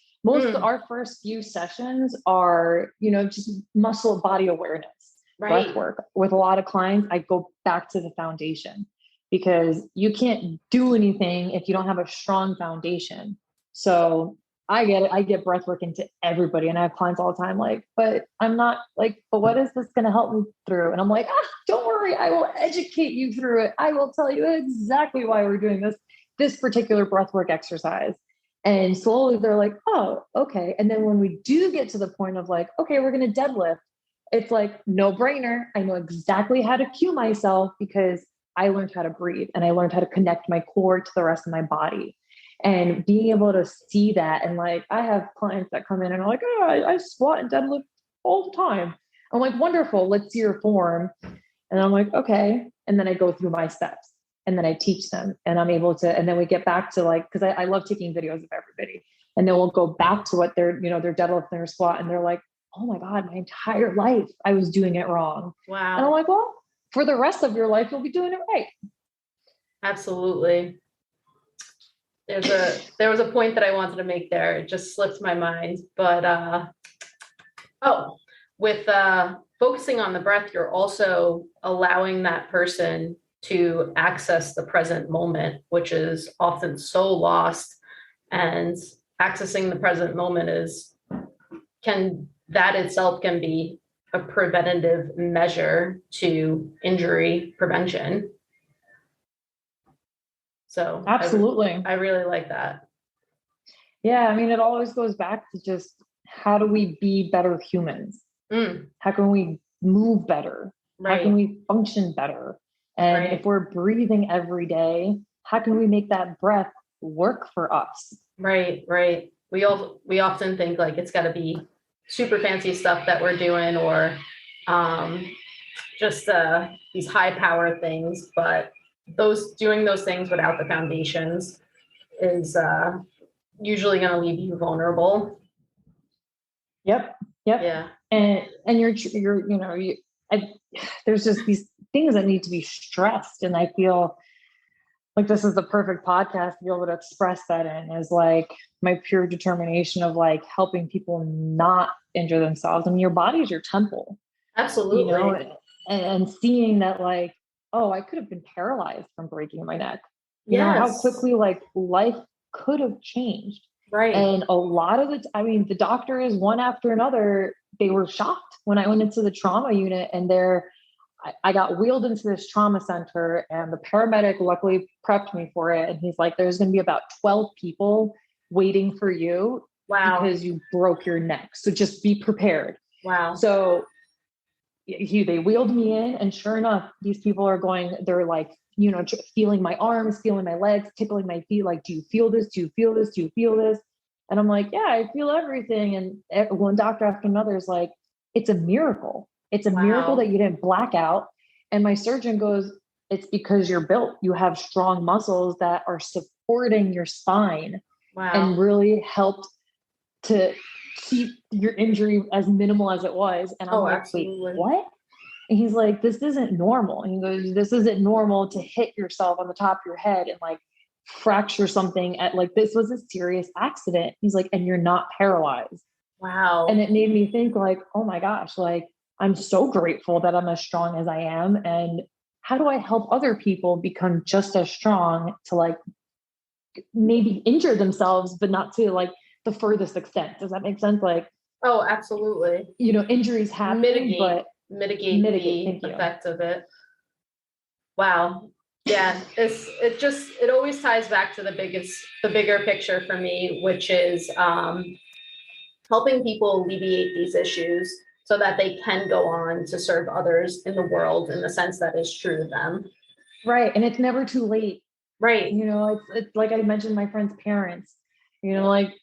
few sessions are, just muscle body awareness, breath work. With a lot of clients, I go back to the foundation, because you can't do anything if you don't have a strong foundation. So I get it. I get breath work into everybody. And I have clients all the time like, but what is this going to help me through? And I'm like, don't worry. I will educate you through it. I will tell you exactly why we're doing this particular breath work exercise. And slowly they're like, oh, okay. And then when we do get to the point of like, okay, we're going to deadlift, it's like no brainer. I know exactly how to cue myself, because I learned how to breathe and I learned how to connect my core to the rest of my body. And being able to see that, and like I have clients that come in and are like, oh, I squat and deadlift all the time. I'm like, wonderful, let's see your form. And I'm like, okay. And then I go through my steps and then I teach them, and I'm able to, and then we get back to because I love taking videos of everybody, and then we'll go back to what their deadlift and their squat, and they're like, oh my God, my entire life I was doing it wrong. Wow. And I'm like, well, for the rest of your life, you'll be doing it right. Absolutely. There was a point that I wanted to make there. It just slipped my mind, but with focusing on the breath, you're also allowing that person to access the present moment, which is often so lost. And accessing the present moment that itself can be a preventative measure to injury prevention. So absolutely. I really like that. Yeah. I mean, it always goes back to just how do we be better humans? How can we move better? Right. How can we function better? And if we're breathing every day, how can we make that breath work for us? Right. We often think like it's got to be super fancy stuff that we're doing, or just these high power things, but doing those things without the foundations is usually going to leave you vulnerable. Yep. Yeah. And there's just these things that need to be stressed. And I feel like this is the perfect podcast to be able to express that in, is like my pure determination of like helping people not injure themselves. I mean, your body is your temple. Absolutely. And seeing that like, oh, I could have been paralyzed from breaking my neck. Yes. How quickly like life could have changed. Right. And a lot of it, I mean, the doctors, one after another, they were shocked when I went into the trauma unit, and I got wheeled into this trauma center, and the paramedic luckily prepped me for it. And he's like, there's going to be about 12 people waiting for you. Wow. Because you broke your neck. So just be prepared. Wow. So they wheeled me in, and sure enough, these people are they're like, feeling my arms, feeling my legs, tickling my feet. Like, do you feel this? Do you feel this? Do you feel this? And I'm like, yeah, I feel everything. And one doctor after another is like, it's a miracle. It's a miracle that you didn't black out. And my surgeon goes, it's because you're built. You have strong muscles that are supporting your spine. Wow. And really helped to keep your injury as minimal as it was. And I'm like, absolutely. Wait, what? And he's like, this isn't normal. And he goes, this isn't normal to hit yourself on the top of your head and like fracture something this was a serious accident. He's like, and you're not paralyzed. Wow. And it made me think like, oh my gosh, like I'm so grateful that I'm as strong as I am. And how do I help other people become just as strong to like maybe injure themselves, but not to like the furthest extent? Does that make sense? Like, oh, absolutely. Injuries happen, but mitigate the effect of it. Wow. Yeah. It always ties back to the bigger picture for me, which is helping people alleviate these issues so that they can go on to serve others in the world in the sense that is true to them. Right. And it's never too late. Right. It's like I mentioned my friend's parents, like,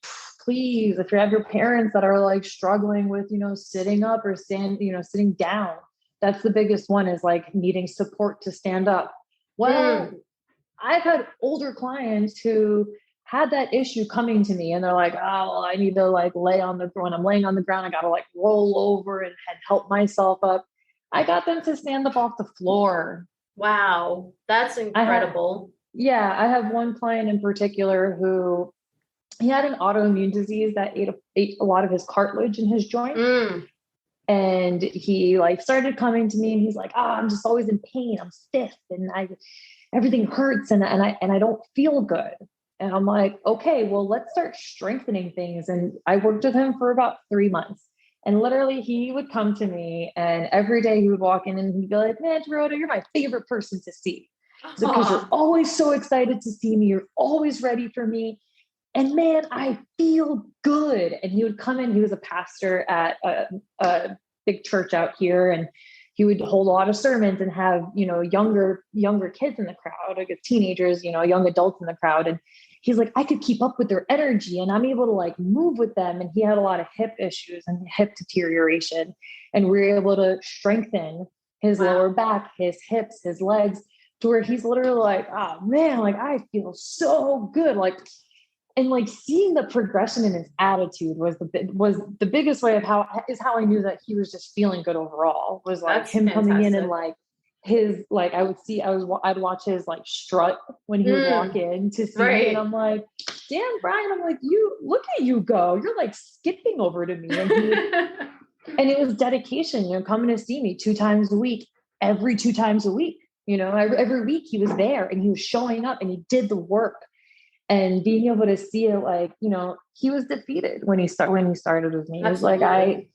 please, if you have your parents that are like struggling with, sitting up or sitting down, that's the biggest one, is like needing support to stand up. Well, I've had older clients who had that issue coming to me, and they're like, oh, well, I need to like when I'm laying on the ground, I got to like roll over and help myself up. I got them to stand up off the floor. Wow. That's incredible. I have one client in particular who he had an autoimmune disease that ate a lot of his cartilage in his joint. And he like started coming to me, and he's like, I'm just always in pain. I'm stiff and everything hurts and I don't feel good. And I'm like, okay, well, let's start strengthening things. And I worked with him for about 3 months. And literally he would come to me, and every day he would walk in and he'd be like, man, Dorota, you're my favorite person to see. Because you're always so excited to see me. You're always ready for me. And man, I feel good. And he would come in, he was a pastor at a big church out here, and he would hold a lot of sermons and have, younger kids in the crowd, like teenagers, young adults in the crowd. And he's like, I could keep up with their energy and I'm able to like move with them. And he had a lot of hip issues and hip deterioration. And we were able to strengthen his lower back, his hips, his legs, to where he's literally like, oh man, like I feel so good. And like seeing the progression in his attitude was the biggest way of how I knew that he was just feeling good overall. Was like That's him fantastic. coming in and like his, like I'd watch his like strut when he would walk in to see me, and I'm like, damn, Brian, I'm like, you look at you go, you're like skipping over to me. And And it was dedication, coming to see me 2 times a week, every 2 times a week, every week he was there and he was showing up and he did the work. And being able to see it, like, he was defeated when he started with me. He was like,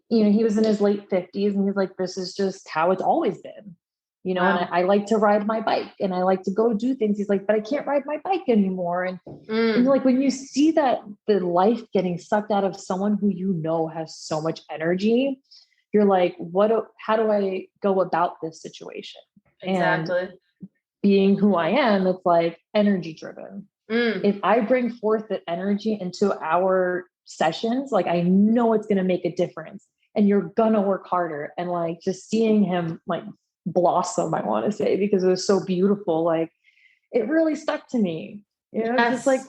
he was in his late 50s and he's like, this is just how it's always been, Wow. and I like to ride my bike and I like to go do things. He's like, but I can't ride my bike anymore. And like, when you see that the life getting sucked out of someone who has so much energy, you're like, how do I go about this situation? Exactly. And being who I am, it's like energy driven. If I bring forth the energy into our sessions, like, I know it's going to make a difference and you're going to work harder. And like, just seeing him like blossom, I want to say, because it was so beautiful. Like, it really stuck to me, Yes. just like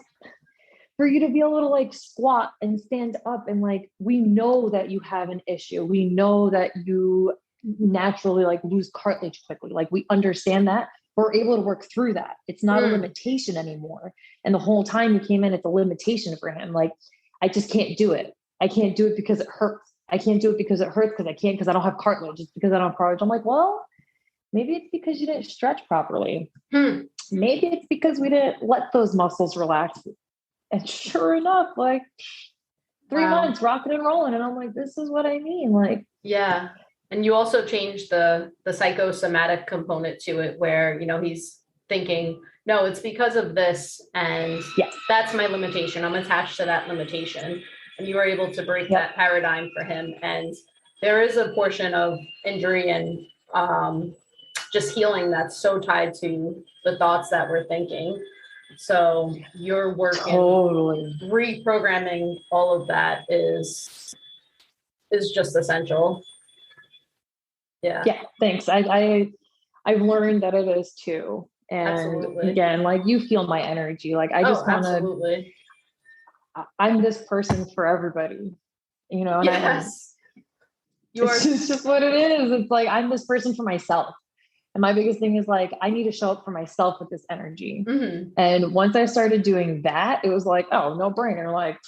for you to be able to like squat and stand up. And like, we know that you have an issue. We know that you naturally like lose cartilage quickly. Like, we understand that. We're able to work through that. It's not a limitation anymore. And the whole time you came in, it's a limitation for him. Like, I just can't do it. I can't do it because it hurts. I can't do it because it hurts because I don't have cartilage. It's because I don't have cartilage. I'm like, well, maybe it's because you didn't stretch properly. Maybe it's because we didn't let those muscles relax. And sure enough, like 3 months rocking and rolling. And I'm like, this is what I mean. Like, yeah. And you also changed the psychosomatic component to it where, he's thinking, no, it's because of this. And that's my limitation. I'm attached to that limitation. And you were able to break that paradigm for him. And there is a portion of injury and just healing that's so tied to the thoughts that we're thinking. So you're working, reprogramming all of that is just essential. Yeah. Thanks. I've learned that it is too. And again, like, you feel my energy. Like, I just want to, I'm this person for everybody, and yes. It's just what it is. It's like, I'm this person for myself. And my biggest thing is like, I need to show up for myself with this energy. And once I started doing that, it was like, oh, no brainer. Like,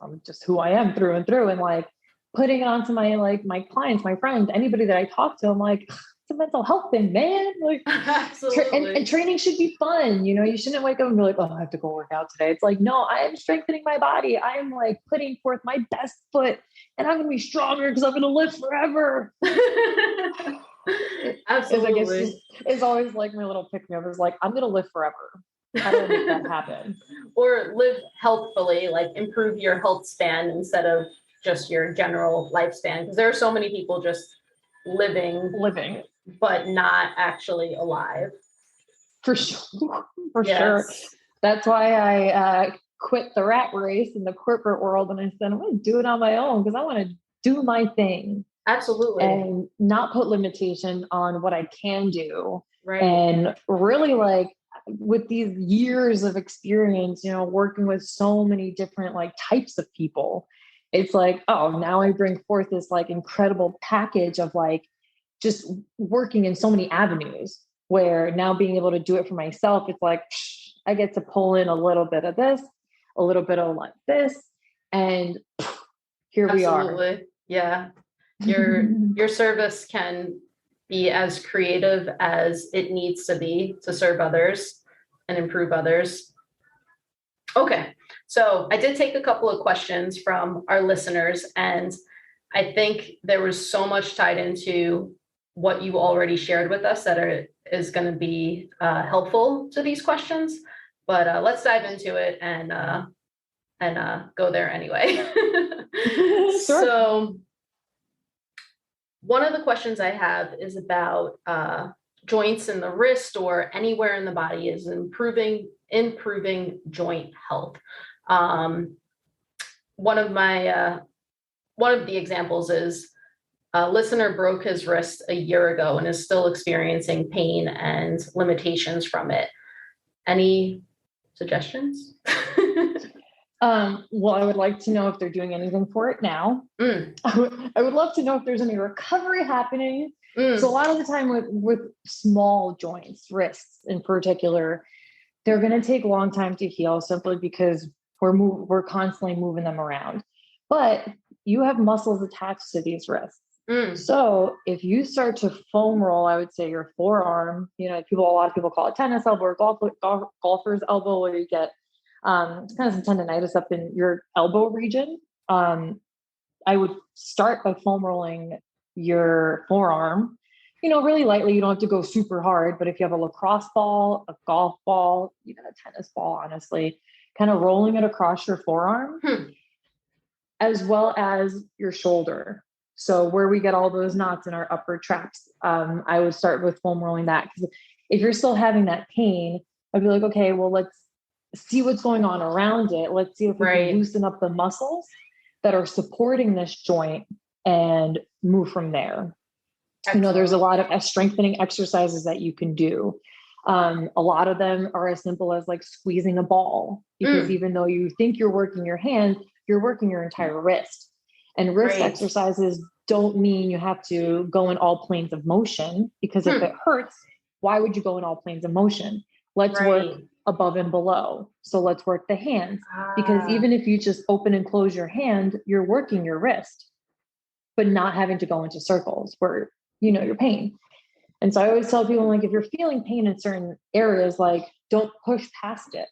I'm just who I am through and through. And like, putting it onto my clients, my friends, anybody that I talk to, I'm like, it's a mental health thing, man. Like, and training should be fun. You shouldn't wake up and be like, oh, I have to go work out today. It's like, no, I am strengthening my body. I am like putting forth my best foot, and I'm going to be stronger because I'm going to live forever. Absolutely. It's always like my little pick me up is like, I'm going to live forever. How do I make that happen? Or live healthfully, like improve your health span instead of just your general lifespan. Because there are so many people just living, but not actually alive. For sure. Sure. That's why I quit the rat race in the corporate world. And I said, I'm going to do it on my own because I want to do my thing. Absolutely. And not put limitation on what I can do. Right. And really, like, with these years of experience, working with so many different like types of people, it's like, oh, now I bring forth this like incredible package of like just working in so many avenues, where now being able to do it for myself, it's like, I get to pull in a little bit of this, a little bit of like this, and here we are. Absolutely. Yeah. Your service can be as creative as it needs to be to serve others and improve others. Okay. So I did take a couple of questions from our listeners, and I think there was so much tied into what you already shared with us that is going to be helpful to these questions. But let's dive into it and go there anyway. Sure. So one of the questions I have is about joints in the wrist or anywhere in the body is improving joint health. One of the examples is a listener broke his wrist a year ago and is still experiencing pain and limitations from it. Any suggestions? Well, I would like to know if they're doing anything for it now. I would love to know if there's any recovery happening. So a lot of the time with small joints, wrists in particular, they're going to take a long time to heal simply because we're constantly moving them around. But you have muscles attached to these wrists. Mm. So if you start to foam roll, I would say your forearm, a lot of people call it tennis elbow or golfer's elbow, where you get kind of some tendonitis up in your elbow region. I would start by foam rolling your forearm, really lightly. You don't have to go super hard, but if you have a lacrosse ball, a golf ball, even a tennis ball, honestly, kind of rolling it across your forearm, as well as your shoulder. So where we get all those knots in our upper traps, I would start with foam rolling that. Because if you're still having that pain, I'd be like, okay, well, let's see what's going on around it. Let's see if we can loosen up the muscles that are supporting this joint and move from there. Excellent. There's a lot of strengthening exercises that you can do. A lot of them are as simple as like squeezing a ball, because even though you think you're working your hand, you're working your entire wrist. And wrist exercises don't mean you have to go in all planes of motion, because if it hurts, why would you go in all planes of motion? Let's work above and below. So let's work the hands, because even if you just open and close your hand, you're working your wrist, but not having to go into circles where, your pain. And so I always tell people, like, if you're feeling pain in certain areas, like, don't push past it,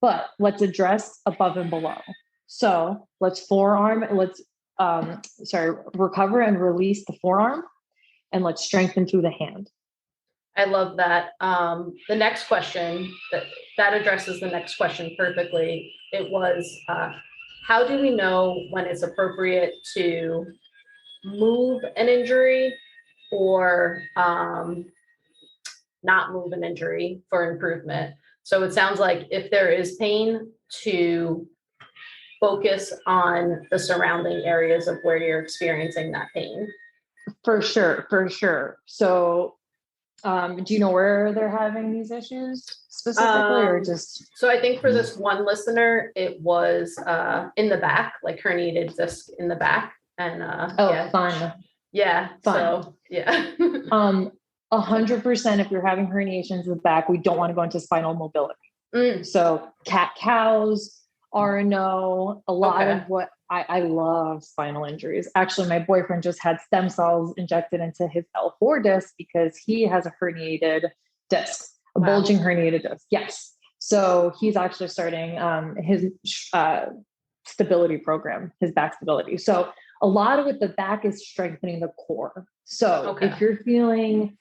but let's address above and below. So let's recover and release the forearm, and let's strengthen through the hand. I love that. The next question that addresses the next question perfectly. It was, how do we know when it's appropriate to move an injury or not move an injury for improvement? So it sounds like if there is pain, to focus on the surrounding areas of where you're experiencing that pain. For sure. So do you know where they're having these issues specifically, or just? So I think for this one listener, it was in the back, like herniated disc in the back. And fun. Yeah. Fun. So yeah. 100%. If you're having herniations in the back, we don't want to go into spinal mobility. So cat-cows, RNO, a lot of what I love spinal injuries. Actually, my boyfriend just had stem cells injected into his L4 disc because he has a herniated disc, a bulging herniated disc. Yes. So he's actually starting his stability program, his back stability. So a lot of it, the back is strengthening the core. So if you're feeling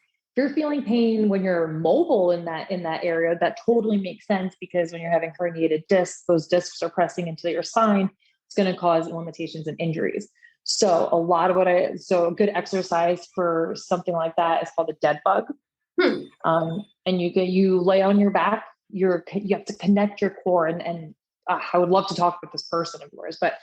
pain when you're mobile in that area, that totally makes sense, because when you're having herniated discs, those discs are pressing into your spine. It's going to cause limitations and injuries. So a good exercise for something like that is called a dead bug. And you lay on your back. You have to connect your core, and I would love to talk with this person of yours, but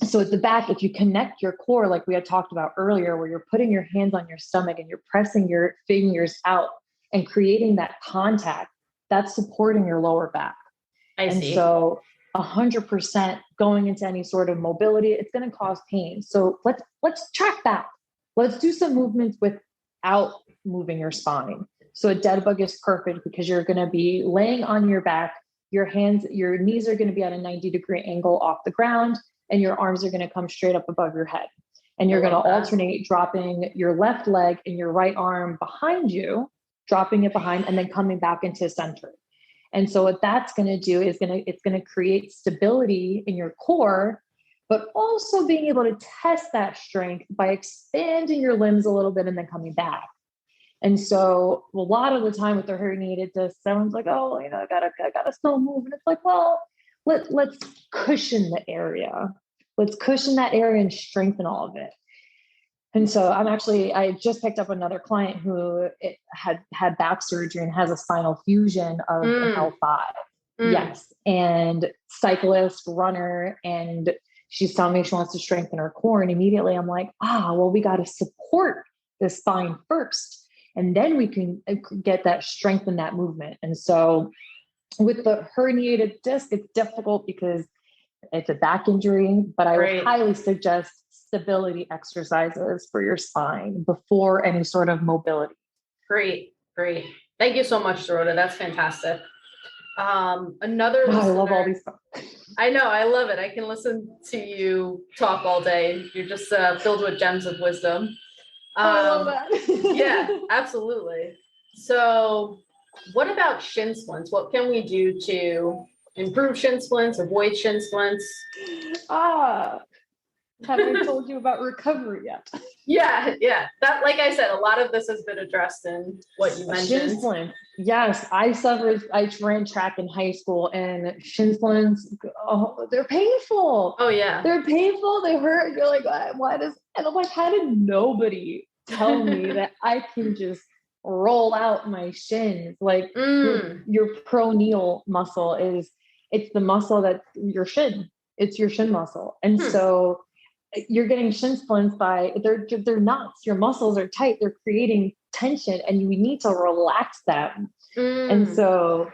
so at the back, if you connect your core, like we had talked about earlier, where you're putting your hands on your stomach and you're pressing your fingers out and creating that contact, that's supporting your lower back. I see. So 100% going into any sort of mobility, it's going to cause pain. So let's track that. Let's do some movements without moving your spine. So a dead bug is perfect, because you're going to be laying on your back. Your knees are going to be at a 90-degree angle off the ground, and your arms are going to come straight up above your head. And you're going to alternate dropping your left leg and your right arm behind you, dropping it behind, and then coming back into center. And so what that's going to do is it's going to create stability in your core, but also being able to test that strength by expanding your limbs a little bit and then coming back. And so a lot of the time with the herniated disc, someone's like, oh, I gotta still move. And it's like, well, let's cushion the area. Let's cushion that area and strengthen all of it. And so I just picked up another client who had back surgery and has a spinal fusion of an L5. Yes. And cyclist, runner, and she's telling me she wants to strengthen her core. And immediately I'm like, well, we got to support the spine first, and then we can get that strength in that movement. And so with the herniated disc, it's difficult because it's a back injury, but I would highly suggest stability exercises for your spine before any sort of mobility. Great. Thank you so much, Dorota. That's fantastic. Another listener, I love all these stuff. I know. I love it. I can listen to you talk all day. You're just filled with gems of wisdom. I love that. Yeah, absolutely. So, what about shin splints? What can we do to improve shin splints, avoid shin splints? Ah, have I told you about recovery yet? Yeah. That, like I said, a lot of this has been addressed in what you Shin mentioned. splints. Yes, I ran track in high school, and shin splints, oh, they're painful. Oh yeah. They're painful. They hurt. You're like, why does, and I'm like, how did nobody tell me that I can just roll out my shins? Like your proneal muscle it's the muscle that your shin, it's your shin muscle. And so you're getting shin splints by they're knots. Your muscles are tight. They're creating tension, and we need to relax them. And so,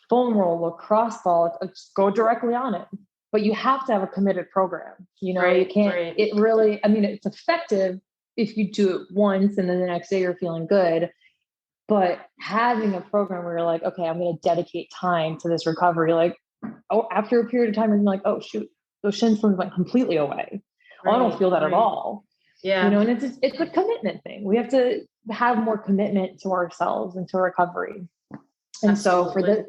foam roll, lacrosse ball, just go directly on it. But you have to have a committed program. You know, you can't. Right. It really. I mean, it's effective if you do it once, and then the next day you're feeling good. But having a program where you're like, okay, I'm going to dedicate time to this recovery. Like, oh, after a period of time, you're like, oh shoot, those shin splints went completely away. I don't feel that at all. Yeah. You know, and it's a commitment thing. We have to have more commitment to ourselves and to recovery. And Absolutely. so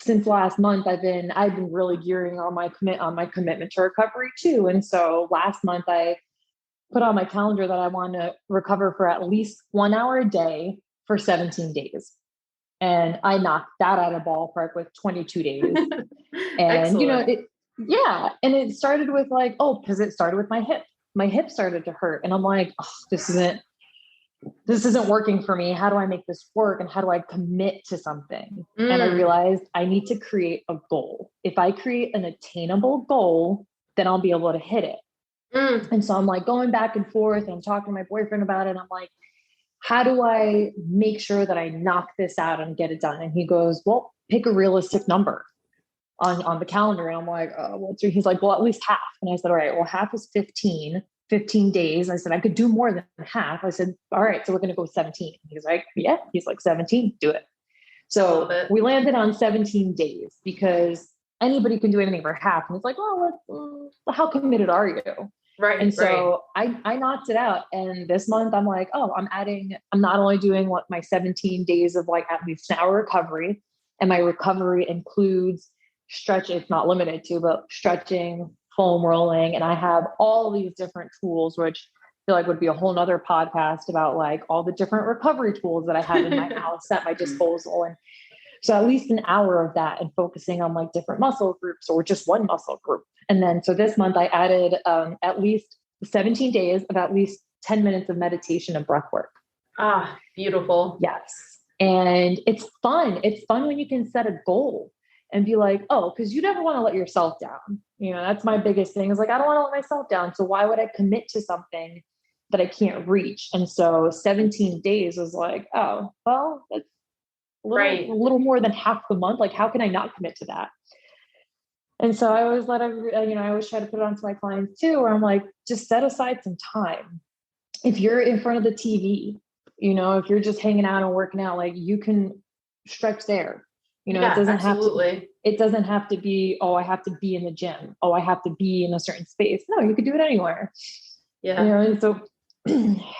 since last month, I've been really gearing on my commitment to recovery too. And so last month I put on my calendar that I want to recover for at least 1 hour a day for 17 days. And I knocked that out of ballpark with 22 days. And, you know, and it started with like, because it started with my hip. My hip started to hurt. And I'm like, this isn't working for me. How do I make this work? And how do I commit to something? And I realized I need to create a goal. If I create an attainable goal, then I'll be able to hit it. And so I'm like going back and forth, and I'm talking to my boyfriend about it. And I'm like, how do I make sure that I knock this out and get it done? And he goes, well, pick a realistic number on the calendar. And I'm like, he's like, well, at least half. And I said, all right, well, half is 15 days. I said, I could do more than half. I said, all right, so we're going to go 17. He's like, yeah, he's like 17, do it. So we landed on 17 days because anybody can do anything for half. And it's like, well, how committed are you? Right. And so I knocked it out. And this month I'm like, I'm not only doing my 17 days of like at least an hour recovery, and my recovery includes stretching, it's not limited to, but stretching, foam rolling. And I have all these different tools, which I feel like would be a whole nother podcast about like all the different recovery tools that I have in my house at my disposal. And so at least an hour of that, and focusing on like different muscle groups or just one muscle group. And then, so this month I added at least 17 days of at least 10 minutes of meditation and breath work. Ah, beautiful. Yes. And it's fun. It's fun when you can set a goal and be like, because you never want to let yourself down. You know, that's my biggest thing is like, I don't want to let myself down. So why would I commit to something that I can't reach? And so 17 days was like, that's a little more than half the month. Like, how can I not commit to that? And so I always I always try to put it onto my clients too, where I'm like, just set aside some time. If you're in front of the TV, you know, if you're just hanging out and working out, like you can stretch there. You know, it doesn't have to be, I have to be in the gym. I have to be in a certain space. No, you could do it anywhere. Yeah. You know, and so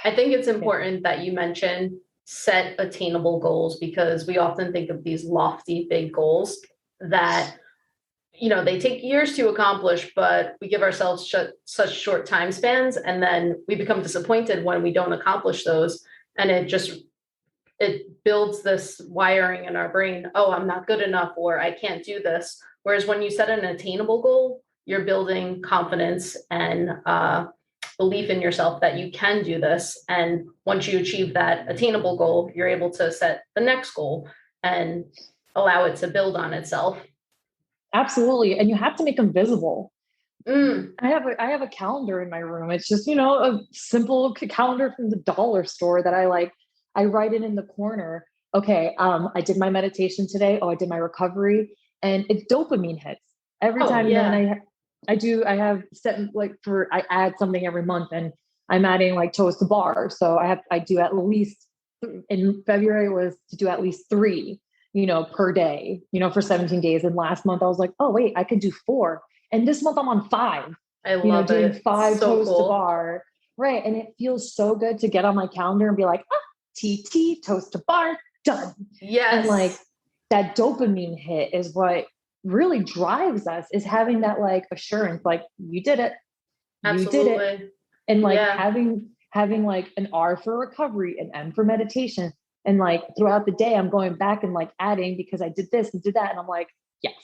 I think it's important that you mention set attainable goals, because we often think of these lofty, big goals that, you know, they take years to accomplish, but we give ourselves such short time spans, and then we become disappointed when we don't accomplish those. And it builds this wiring in our brain. I'm not good enough, or I can't do this. Whereas when you set an attainable goal, you're building confidence and belief in yourself that you can do this. And once you achieve that attainable goal, you're able to set the next goal and allow it to build on itself. Absolutely. And you have to make them visible. I have a calendar in my room. It's just, you know, a simple calendar from the dollar store that I write it in the corner. Okay. I did my meditation today. I did my recovery, and it's dopamine hits every time. Yeah. Then I have set I add something every month, and I'm adding like toes to bar. So I do at least in February was to do at least 3, per day, for 17 days. And last month I was like, oh wait, I could do 4. And this month I'm on 5, I love doing it. 5 So toes to cool. bar. Right. And it feels so good to get on my calendar and be like, TT, toes to bar, done. Yes. And like that dopamine hit is what really drives us, is having that like assurance, like you did it. Absolutely. You did it. And like Yeah. having like an R for recovery, an M for meditation. And like throughout the day, I'm going back and like adding because I did this and did that. And I'm like, yes.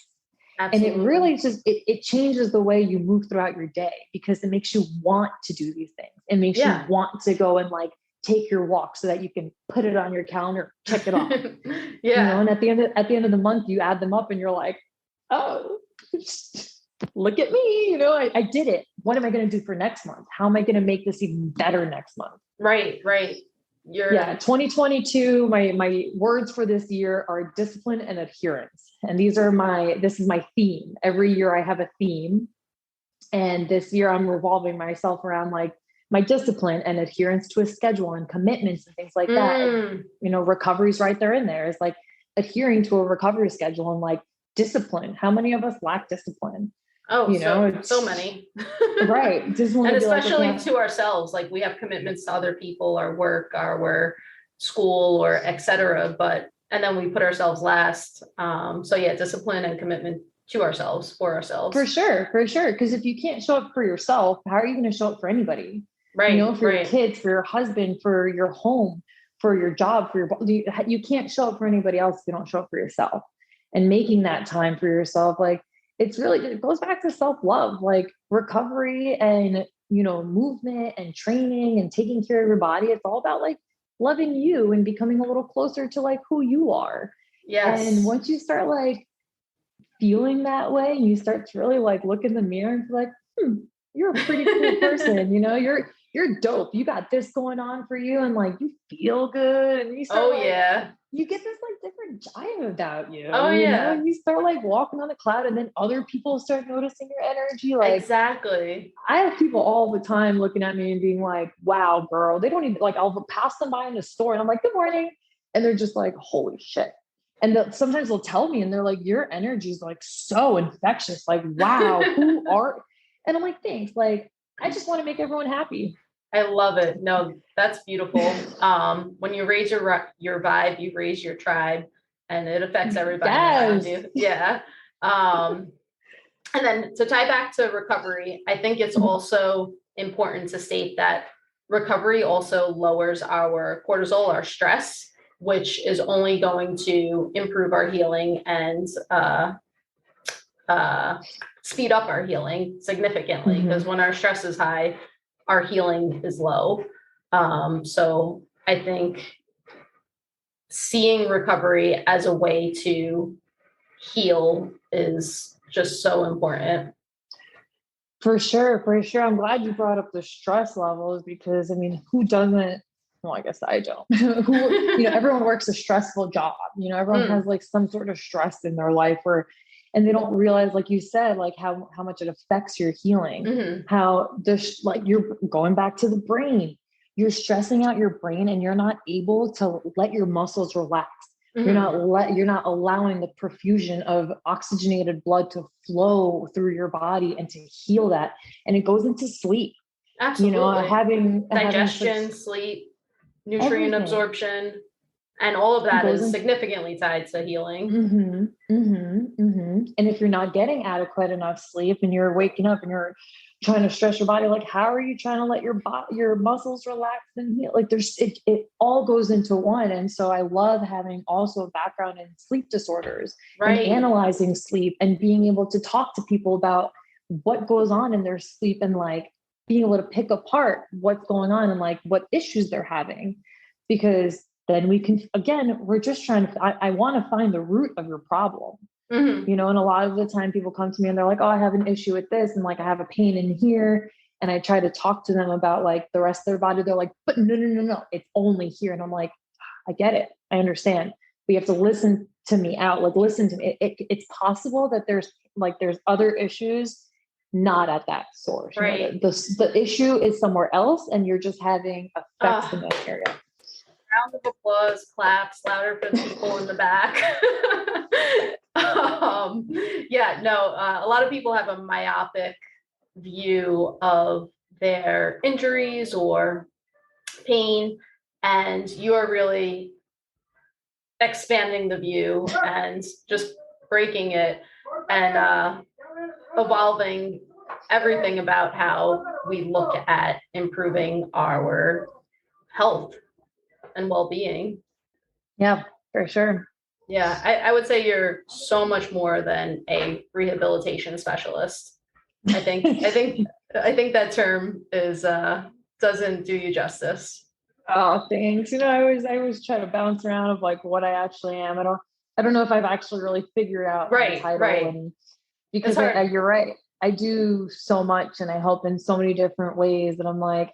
Absolutely. And it really just, it changes the way you move throughout your day, because it makes you want to do these things. It makes you want to go and like take your walk so that you can put it on your calendar, check it off. Yeah. And at the end of the month, you add them up and you're like, oh, look at me. I did it. What am I going to do for next month? How am I going to make this even better next month? Right. 2022, my words for this year are discipline and adherence. And this is my theme. Every year I have a theme. And this year I'm revolving myself around like my discipline and adherence to a schedule and commitments and things like that. And, recovery's right there in there. It's like adhering to a recovery schedule and like discipline. How many of us lack discipline? Oh, so many. Right. Just want and to especially to ourselves, like we have commitments to other people, our work, our school, or etc. And then we put ourselves last. So yeah, discipline and commitment to ourselves, for ourselves. For sure. Because if you can't show up for yourself, how are you going to show up for anybody? Right. For your kids, for your husband, for your home, for your job, you can't show up for anybody else if you don't show up for yourself. And making that time for yourself, like, it goes back to self-love, like recovery and, movement and training and taking care of your body. It's all about like loving you and becoming a little closer to like who you are. Yes. And once you start like feeling that way, you start to really like look in the mirror and be like, you're a pretty cool person. You're dope. You got this going on for you. And like, you feel good. And you start you get this like different jive about you. You start like walking on the cloud, and then other people start noticing your energy. Like, exactly. I have people all the time looking at me and being like, wow, girl, they don't even like, I'll pass them by in the store and I'm like, good morning. And they're just like, holy shit. And sometimes they'll tell me and they're like, your energy is like so infectious. Like, wow, who are, and I'm like, thanks. Like, I just want to make everyone happy. I love it. No, that's beautiful. When you raise your vibe, you raise your tribe, and it affects everybody around you. Yeah. And then to tie back to recovery, I think it's also important to state that recovery also lowers our cortisol, our stress, which is only going to improve our healing and speed up our healing significantly, because when our stress is high, our healing is low. So I think seeing recovery as a way to heal is just so important. For sure. I'm glad you brought up the stress levels, because I mean, who doesn't? Well, I guess I don't. Everyone works a stressful job. Everyone has like some sort of stress in their life and they don't realize, like you said, like how much it affects your healing, how you're going back to the brain, you're stressing out your brain and you're not able to let your muscles relax. You're not allowing the perfusion of oxygenated blood to flow through your body and to heal that. And it goes into sleep. Absolutely. Having digestion, sleep, nutrient absorption, and all of that is significantly tied to healing. And if you're not getting adequate enough sleep and you're waking up and you're trying to stress your body, like, how are you trying to let your muscles relax and heal? Like, it all goes into one. And so I love having also a background in sleep disorders and analyzing sleep and being able to talk to people about what goes on in their sleep and like being able to pick apart what's going on and like what issues they're having, because then we can, again, we're just trying to, I want to find the root of your problem. And a lot of the time people come to me and they're like, oh, I have an issue with this. And like, I have a pain in here. And I try to talk to them about like the rest of their body. They're like, but no, it's only here. And I'm like, I get it. I understand. But you have to listen to me out. Like, listen to me. It's possible that there's other issues not at that source. The issue is somewhere else and you're just having effects in that area. round of applause, claps louder for the people in the back. Yeah, no, a lot of people have a myopic view of their injuries or pain, and you are really expanding the view and just breaking it and evolving everything about how we look at improving our health and well-being. Yeah, for sure. Yeah, I would say you're so much more than a rehabilitation specialist. I think that term is doesn't do you justice. Oh, thanks. I always try to bounce around of like what I actually am. I don't know if I've actually really figured out my title. And because you're right. I do so much and I help in so many different ways. And I'm like,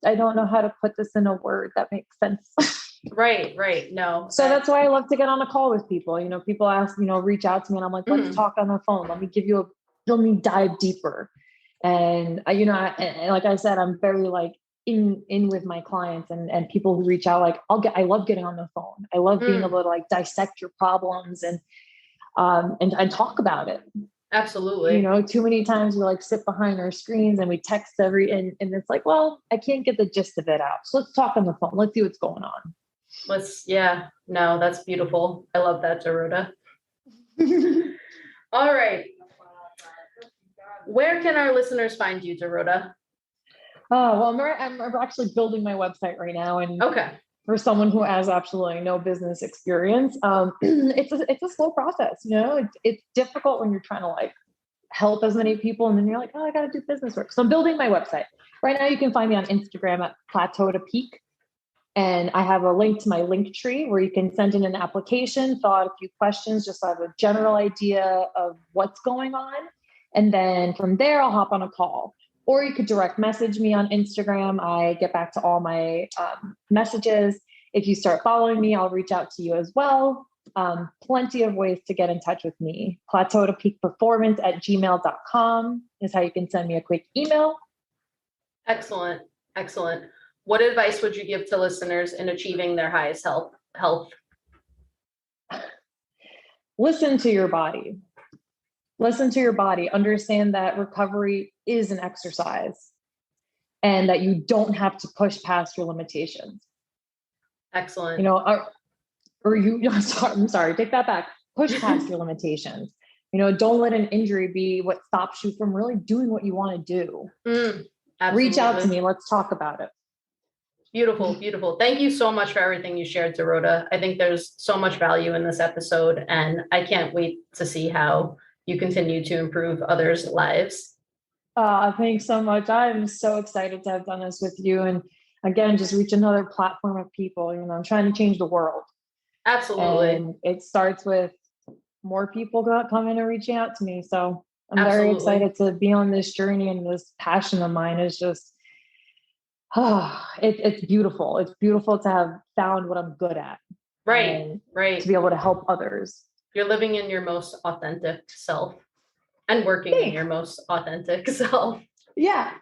I don't know how to put this in a word that makes sense. Right. No. So that's why I love to get on a call with people. People ask, reach out to me and I'm like, let's talk on the phone. Let me dive deeper. And and like I said, I'm very like in with my clients and people who reach out, like I love getting on the phone. I love being able to like dissect your problems and talk about it. Absolutely. Too many times we like sit behind our screens and we text and it's like, well, I can't get the gist of it out. So let's talk on the phone. Let's see what's going on. No, that's beautiful. I love that, Dorota. All right. Where can our listeners find you, Dorota? Oh, well, I'm actually building my website right now. And okay. For someone who has absolutely no business experience, it's a slow process. It's difficult when you're trying to like help as many people. And then you're like, oh, I got to do business work. So I'm building my website right now. You can find me on Instagram at Plateau to Peak. And I have a link to my link tree where you can send in an application, fill out a few questions, just so I have a general idea of what's going on. And then from there, I'll hop on a call. Or you could direct message me on Instagram. I get back to all my messages. If you start following me, I'll reach out to you as well. Plenty of ways to get in touch with me. Plateau to Peak Performance at gmail.com is how you can send me a quick email. Excellent. What advice would you give to listeners in achieving their highest health? Listen to your body. Understand that recovery is an exercise and that you don't have to push past your limitations. Excellent. I'm sorry, take that back. Push past your limitations. Don't let an injury be what stops you from really doing what you want to do. Reach out to me. Let's talk about it. Beautiful. Thank you so much for everything you shared, Dorota. I think there's so much value in this episode, and I can't wait to see how you continue to improve others' lives. Thanks so much. I'm so excited to have done this with you. And again, just reach another platform of people. I'm trying to change the world. Absolutely. And it starts with more people coming and reaching out to me. So I'm very excited to be on this journey, and this passion of mine is just, it's beautiful. It's beautiful to have found what I'm good at. Right. To be able to help others. You're living in your most authentic self and working in your most authentic self. Yeah.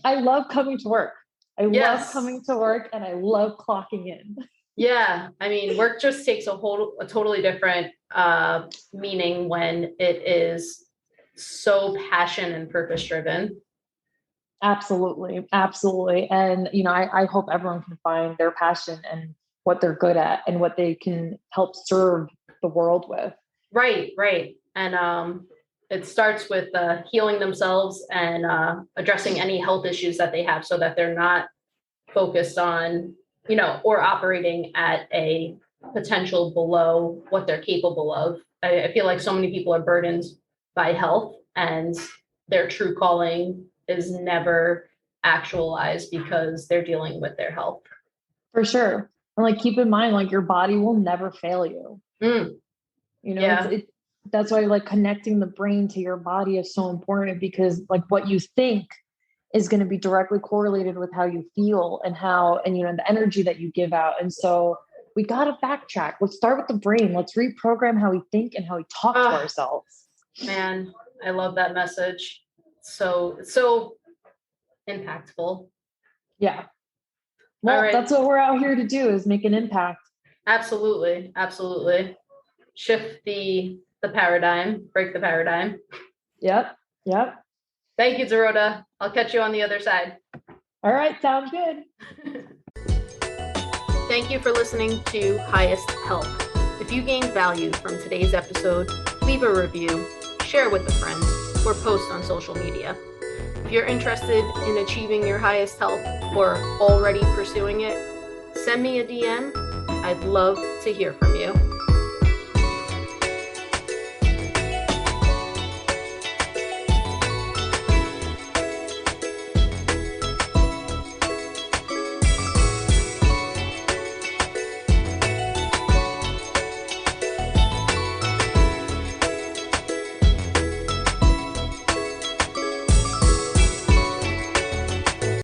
I love coming to work. I love coming to work, and I love clocking in. Yeah. I mean, work just takes a totally different meaning when it is so passion and purpose driven. Absolutely. And, I hope everyone can find their passion and what they're good at and what they can help serve the world with. Right. And it starts with healing themselves and addressing any health issues that they have, so that they're not focused on, or operating at a potential below what they're capable of. I feel like so many people are burdened by health, and their true calling is never actualized because they're dealing with their health. For sure. And keep in mind, your body will never fail you. That's why connecting the brain to your body is so important, because what you think is going to be directly correlated with how you feel and the energy that you give out. And so we got to backtrack. Let's start with the brain. Let's reprogram how we think and how we talk to ourselves. Man, I love that message. So impactful. Yeah. Well, All right. that's what we're out here to do, is make an impact. Absolutely. Absolutely. Shift the paradigm, break the paradigm. Yep. Thank you, Dorota. I'll catch you on the other side. All right, sounds good. Thank you for listening to Highest Help. If you gained value from today's episode, leave a review, share with a friend, or post on social media. If you're interested in achieving your highest help or already pursuing it, send me a DM. I'd love to hear from you.